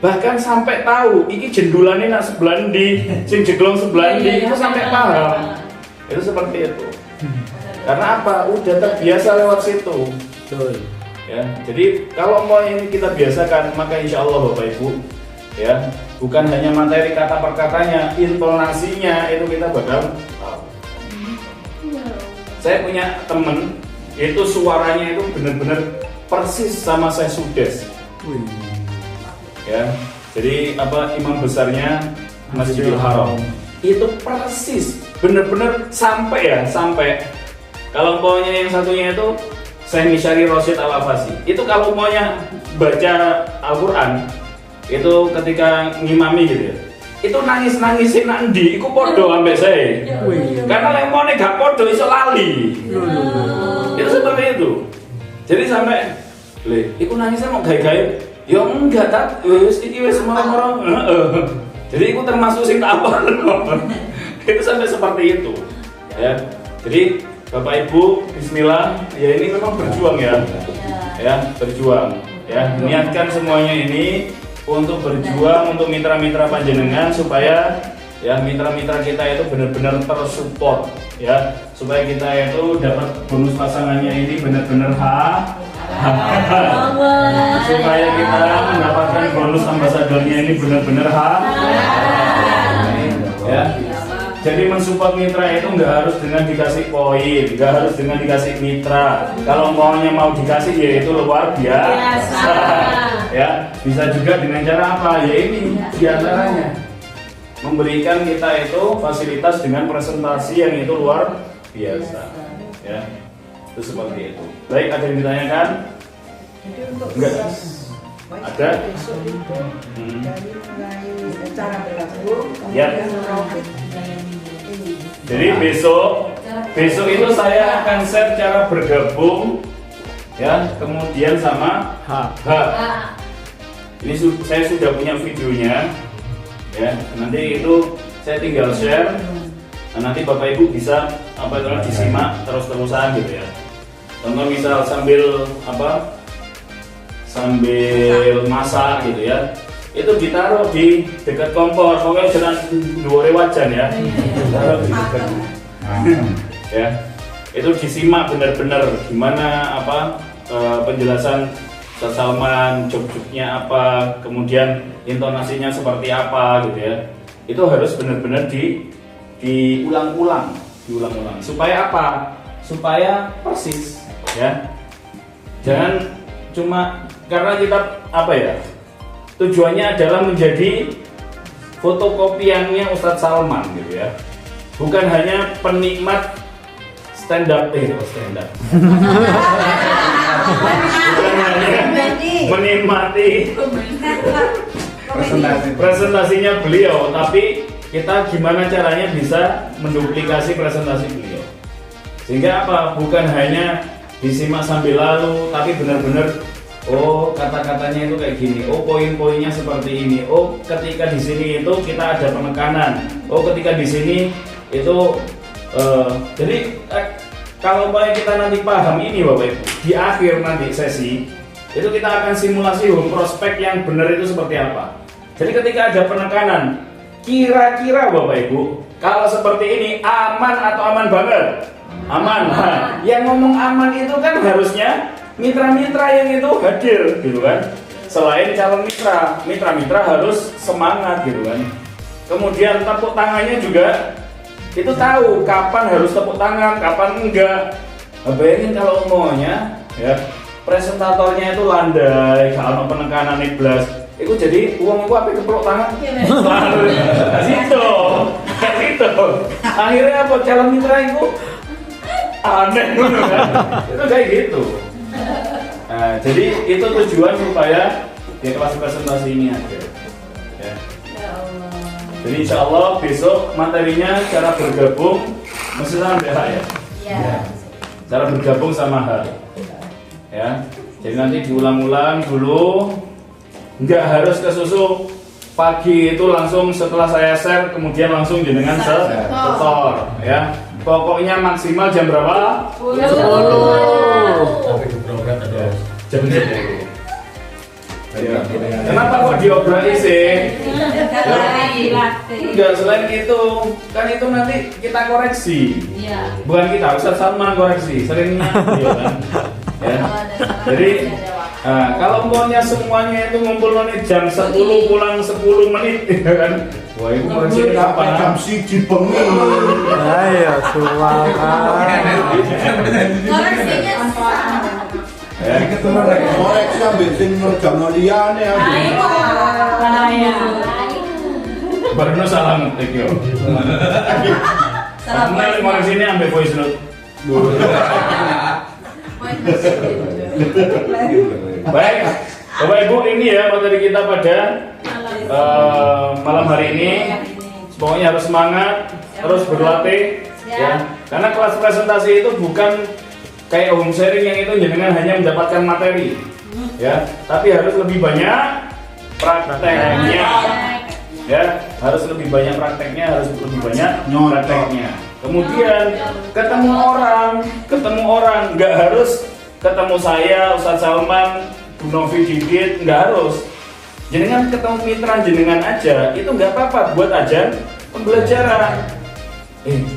Bahkan sampai tahu iki jendulane nak sebelah ndi, sing jeglong sebelah ndi, itu sampai paham. Itu seperti itu. Karena apa? Udah terbiasa lewat situ. Betul. Ya, jadi kalau mau ini kita biasakan, maka insya Allah Bapak Ibu, ya, bukan hanya materi kata per katanya, intonasinya itu kita bakal tahu. Saya punya temen, itu suaranya itu benar-benar persis sama saya Sudes. Ya, jadi apa imam besarnya Masjidil Haram itu persis, benar-benar sampai kalau maunya yang satunya itu saya Misyari Rosyid Al-Afasi. Itu kalau maunya baca Al-Quran itu ketika ngimami gitu ya, itu nangis-nangisin nanti, itu podo ambek saya. Karena lemone gak podo iso lali. Itu seperti itu. Jadi sampai iku nangisnya mau gaya-gaya. Ya enggak tak, wis iki wis marah-marah. Jadi iku termasuk sing tak apa. Itu sampai seperti itu. Ya. Jadi Bapak Ibu, bismillah. Ya ini memang berjuang ya. Ya, berjuang. Ya, niatkan semuanya ini untuk berjuang untuk mitra-mitra panjenengan supaya ya mitra-mitra kita itu benar-benar tersupport ya, supaya kita itu dapat bonus pasangannya ini benar-benar supaya kita mendapatkan bonus ambasadornya ini benar-benar ya. Jadi mensupport mitra itu nggak harus dengan dikasih poin, nggak harus dengan dikasih mitra. Kalau maunya mau dikasih ya itu luar biasa. Ya, bisa juga dengan cara apa? Ya ini diantaranya memberikan kita itu fasilitas dengan presentasi yang itu luar biasa. Ya, itu seperti itu. Baik, ada yang ditanyakan? Enggak? Ada? Cara berlaku. Ya. Jadi besok itu saya akan share cara bergabung ya, kemudian sama H. Ini saya sudah punya videonya ya, nanti itu saya tinggal share. Nah, nanti Bapak Ibu bisa disimak terus-terusan gitu ya. Contoh misal sambil masak gitu ya, itu ditaruh di dekat kompor, pokoknya jangan dhuwure wajan ya. Taruh di dekat. Ya. Itu disimak benar-benar gimana penjelasan Ustaz Salman, jog-jognya apa, kemudian intonasinya seperti apa gitu ya. Itu harus benar-benar diulang-ulang supaya apa? Supaya persis ya. Jangan cuma karena kita tujuannya adalah menjadi fotokopiannya Ustadz Salman gitu ya. Bukan hanya penikmat stand up. Bukan hanya menikmati presentasinya beliau, tapi kita gimana caranya bisa menduplikasi presentasi beliau. Sehingga apa? Bukan hanya disimak sambil lalu, tapi benar-benar kata-katanya itu kayak gini. Poin-poinnya seperti ini. Ketika di sini itu kita ada penekanan. Ketika di sini itu jadi kalau kita nanti paham ini Bapak Ibu, di akhir nanti sesi itu kita akan simulasi home prospek yang benar itu seperti apa. Jadi ketika ada penekanan, kira-kira Bapak Ibu, kalau seperti ini aman atau aman banget? Aman. Yang ngomong aman itu kan harusnya mitra-mitra yang itu hadir gitu kan. Selain calon mitra harus semangat gitu kan. Kemudian tepuk tangannya juga itu tahu kapan harus tepuk tangan, kapan enggak. Bayangin kalau maunya ya presentatornya itu landai, gak ono penekanan blas. Iku jadi uang itu apa keplok tangan? Nah situ. Akhirnya apa calon mitra itu aneh gitu kan? Itu kayak gitu. Nah, jadi itu tujuan supaya di kelas presentasi ini ada. Ya. Jadi insya Allah besok materinya cara bergabung mesti sama BH ya. Iya. Cara bergabung sama hal. Ya. Jadi nanti diulang-ulang dulu. Nggak harus kesusu pagi itu langsung setelah saya share kemudian langsung jenengan setor ya. Pokoknya maksimal jam berapa? 10. Sampai ke program ada Jam 10. Kenapa kok diobrol sih? Enggak, selain itu kan itu nanti kita koreksi. Iya. Bukan kita, Ustaz Salman koreksi. Seringnya ya kan. Ya. Jadi kalau maunya semuanya itu ngumpul nanti jam 10 pulang 10 menit ya kan. Wah, itu koreksi kapan? Jam 1 bengi. Ayo semua. Koreksinya Ya. Koreksi ambil sing jam liyane Ayo. Baru salah ngetik yo. Salah Nah, voice koreksi ini ambil voice note. Baik, Bapak Ibu, ini ya materi kita pada malam hari ini. Pokoknya harus semangat, terus berlatih, ya. Karena kelas presentasi itu bukan kayak home sharing yang itu jenengan hanya mendapatkan materi, ya. Tapi harus lebih banyak prakteknya, ya. Harus lebih banyak prakteknya, harus lebih banyak prakteknya. Kemudian ketemu orang, nggak harus ketemu saya, Ustadz Salman, Bu Novi Didit, nggak harus. Jenengan ketemu mitra jenengan aja, itu nggak apa-apa, buat aja pembelajaran.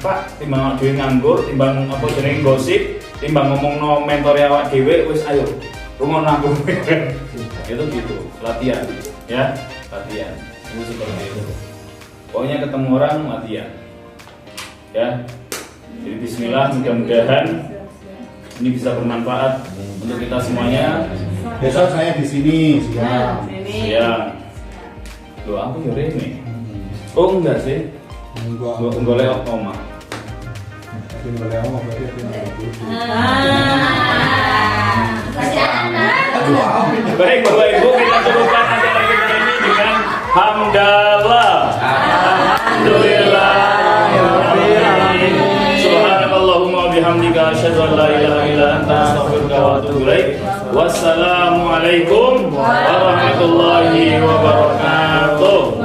Pak, timbang dhewe nganggur, timbang apa jenenge gosip, timbang ngomong mentor awak dhewe, wis ayo rungono aku. Itu gitu, latihan, ya, latihan. Itu seperti itu. Pokoknya ketemu orang latihan. Ya. Jadi bismillah, mudah-mudahan ini bisa bermanfaat untuk kita semuanya. Besok saya di sini, siap. Ya. Loh, aku nyuri ini. Oh enggak sih. Enggak lewat koma. Baik Bapak Ibu, kita cukupkan acara kita ini dengan hamdalah. Alhamdulillah. Subhanakallahumma wa bihamdika asyhadu an la ilaha illa anta astaghfiruka wa atubu ilaik. Wassalamualaikum warahmatullahi wabarakatuh.